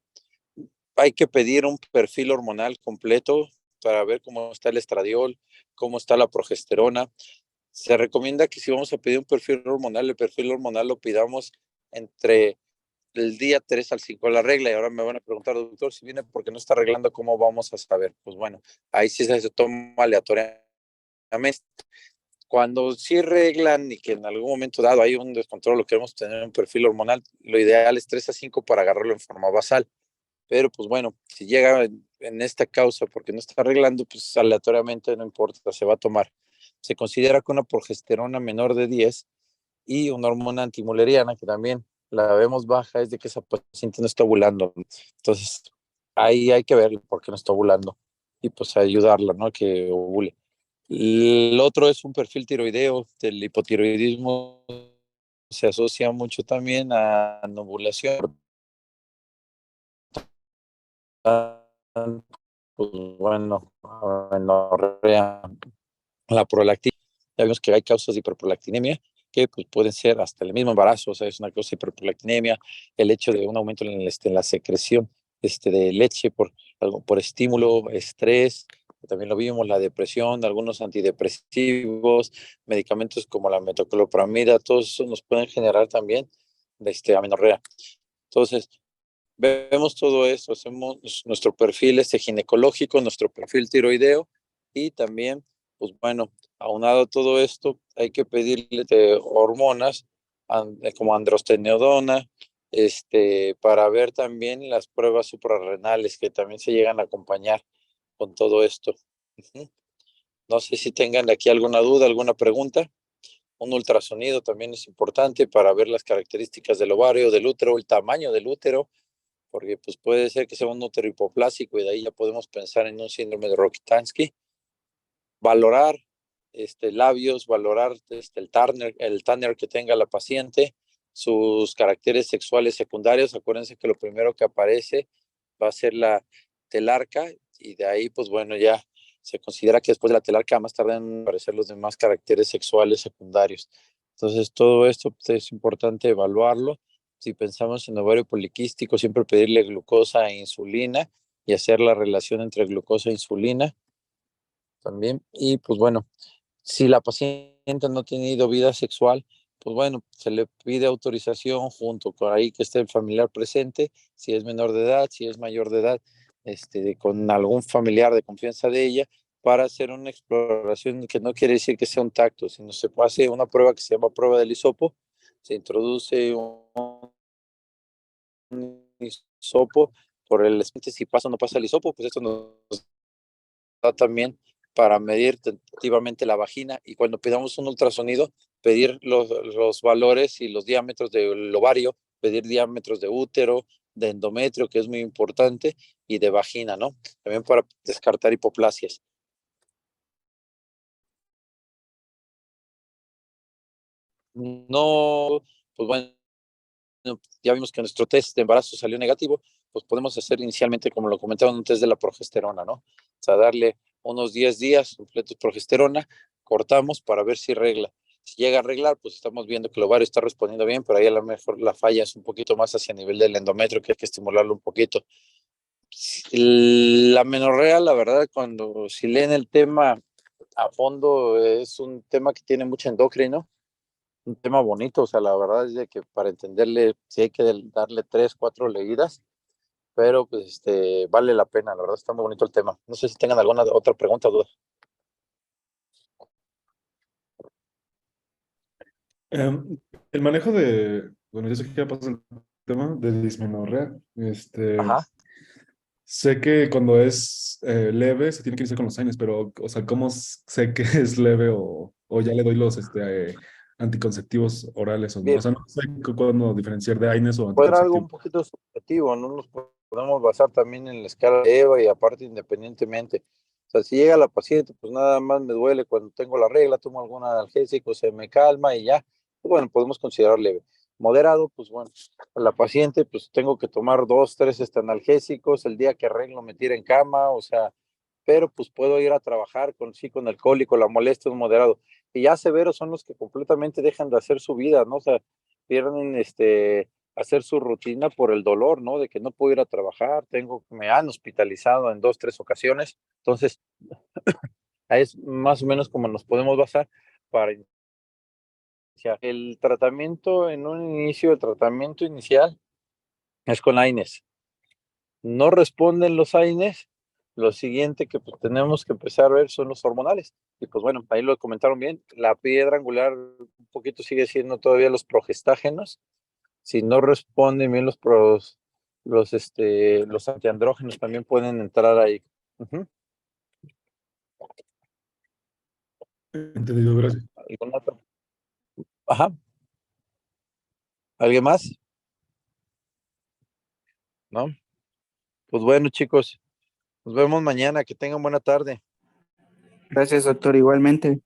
Hay que pedir un perfil hormonal completo para ver cómo está el estradiol, cómo está la progesterona. Se recomienda que si vamos a pedir un perfil hormonal, el perfil hormonal lo pidamos entre el día 3 al 5 de la regla. Y ahora me van a preguntar, doctor, si viene porque no está arreglando, ¿cómo vamos a saber? Pues bueno, ahí sí se toma aleatoriamente. Cuando sí reglan y que en algún momento dado hay un descontrol, lo queremos tener un perfil hormonal, lo ideal es 3 a 5 para agarrarlo en forma basal. Pero pues bueno, si llega en esta causa porque no está arreglando, pues aleatoriamente no importa, se va a tomar. Se considera que una progesterona menor de 10 y una hormona antimuleriana que también la vemos baja es de que esa paciente no está ovulando. Entonces, ahí hay que ver por qué no está ovulando y pues ayudarla, ¿no? Que ovule. El otro es un perfil tiroideo. El hipotiroidismo se asocia mucho también a la ovulación. Pues bueno, la prolactina. Ya vimos que hay causas de hiperprolactinemia que pues, pueden ser hasta el mismo embarazo, o sea, es una causa de hiperprolactinemia, el hecho de un aumento en la secreción de leche por estímulo, estrés, también lo vimos, la depresión, algunos antidepresivos, medicamentos como la metoclopramida, todos esos nos pueden generar también amenorrea. Entonces, vemos todo eso, hacemos nuestro perfil ginecológico, nuestro perfil tiroideo y también, pues bueno, aunado a todo esto, hay que pedirle hormonas como androstenediona, para ver también las pruebas suprarrenales que también se llegan a acompañar con todo esto. No sé si tengan aquí alguna duda, alguna pregunta. Un ultrasonido también es importante para ver las características del ovario, del útero, el tamaño del útero, porque pues puede ser que sea un útero hipoplásico y de ahí ya podemos pensar en un síndrome de Rokitansky. Valorar labios, valorar el Tanner que tenga la paciente, sus caracteres sexuales secundarios. Acuérdense que lo primero que aparece va a ser la telarca y de ahí pues bueno ya se considera que después de la telarca más tarde en aparecer los demás caracteres sexuales secundarios. Entonces todo esto pues, es importante evaluarlo. Si pensamos en ovario poliquístico, siempre pedirle glucosa e insulina y hacer la relación entre glucosa e insulina también. Y pues bueno, si la paciente no ha tenido vida sexual, pues bueno, se le pide autorización junto con ahí que esté el familiar presente, si es menor de edad, si es mayor de edad, con algún familiar de confianza de ella, para hacer una exploración que no quiere decir que sea un tacto, sino se hace una prueba que se llama prueba del hisopo, se introduce un hisopo por el si pasa o no pasa el hisopo, pues esto nos da también para medir tentativamente la vagina, y cuando pidamos un ultrasonido, pedir los valores y los diámetros del ovario, pedir diámetros de útero, de endometrio, que es muy importante, y de vagina, ¿no? También para descartar hipoplasias. No, pues bueno, ya vimos que nuestro test de embarazo salió negativo, pues podemos hacer inicialmente, como lo comentaban, un test de la progesterona, ¿no? O sea, darle unos 10 días completos de progesterona, cortamos para ver si regla. Si llega a arreglar, pues estamos viendo que el ovario está respondiendo bien, pero ahí a lo mejor la falla es un poquito más hacia nivel del endometrio, que hay que estimularlo un poquito. La menorrea, la verdad, cuando si leen el tema a fondo, es un tema que tiene mucho endocrino, un tema bonito, o sea, la verdad es de que para entenderle sí hay que darle 3, 4 leídas, pero pues vale la pena, la verdad está muy bonito el tema. No sé si tengan alguna otra pregunta o duda. El manejo de, bueno, yo sé que ya pasó el tema de dismenorrea. Ajá. Sé que cuando es leve se tiene que irse con los AINES, pero, o sea, ¿cómo sé que es leve o ya le doy los anticonceptivos orales o no? O Bien, sea, no sé cuándo diferenciar de AINES o puede ser algo un anticonceptivos. poquito subjetivo, no nos podemos basar también en la escala de EVA y aparte independientemente. O sea, si llega la paciente, pues nada más me duele cuando tengo la regla, tomo algún analgésico, se me calma y ya, pues bueno, podemos considerar leve. Moderado, pues bueno, la paciente, pues tengo que tomar 2, 3 analgésicos, el día que arreglo me tira en cama, o sea, pero pues puedo ir a trabajar sí, con el cólico, la molestia es moderado. Y ya severos son los que completamente dejan de hacer su vida, ¿no? O sea, pierden hacer su rutina por el dolor, ¿no? De que no puedo ir a trabajar, me han hospitalizado en 2, 3 ocasiones. Entonces, ahí es más o menos como nos podemos basar para iniciar. El tratamiento, en un inicio, el tratamiento inicial es con AINES. No responden los AINES, lo siguiente que pues, tenemos que empezar a ver son los hormonales. Y pues bueno, ahí lo comentaron bien, la piedra angular un poquito sigue siendo todavía los progestágenos. Si no responden bien los antiandrógenos también pueden entrar ahí. Uh-huh. Entendido, gracias. ¿Alguna otra? Ajá. ¿Alguien más? ¿No? Pues bueno, chicos, nos vemos mañana. Que tengan buena tarde. Gracias, doctor, igualmente.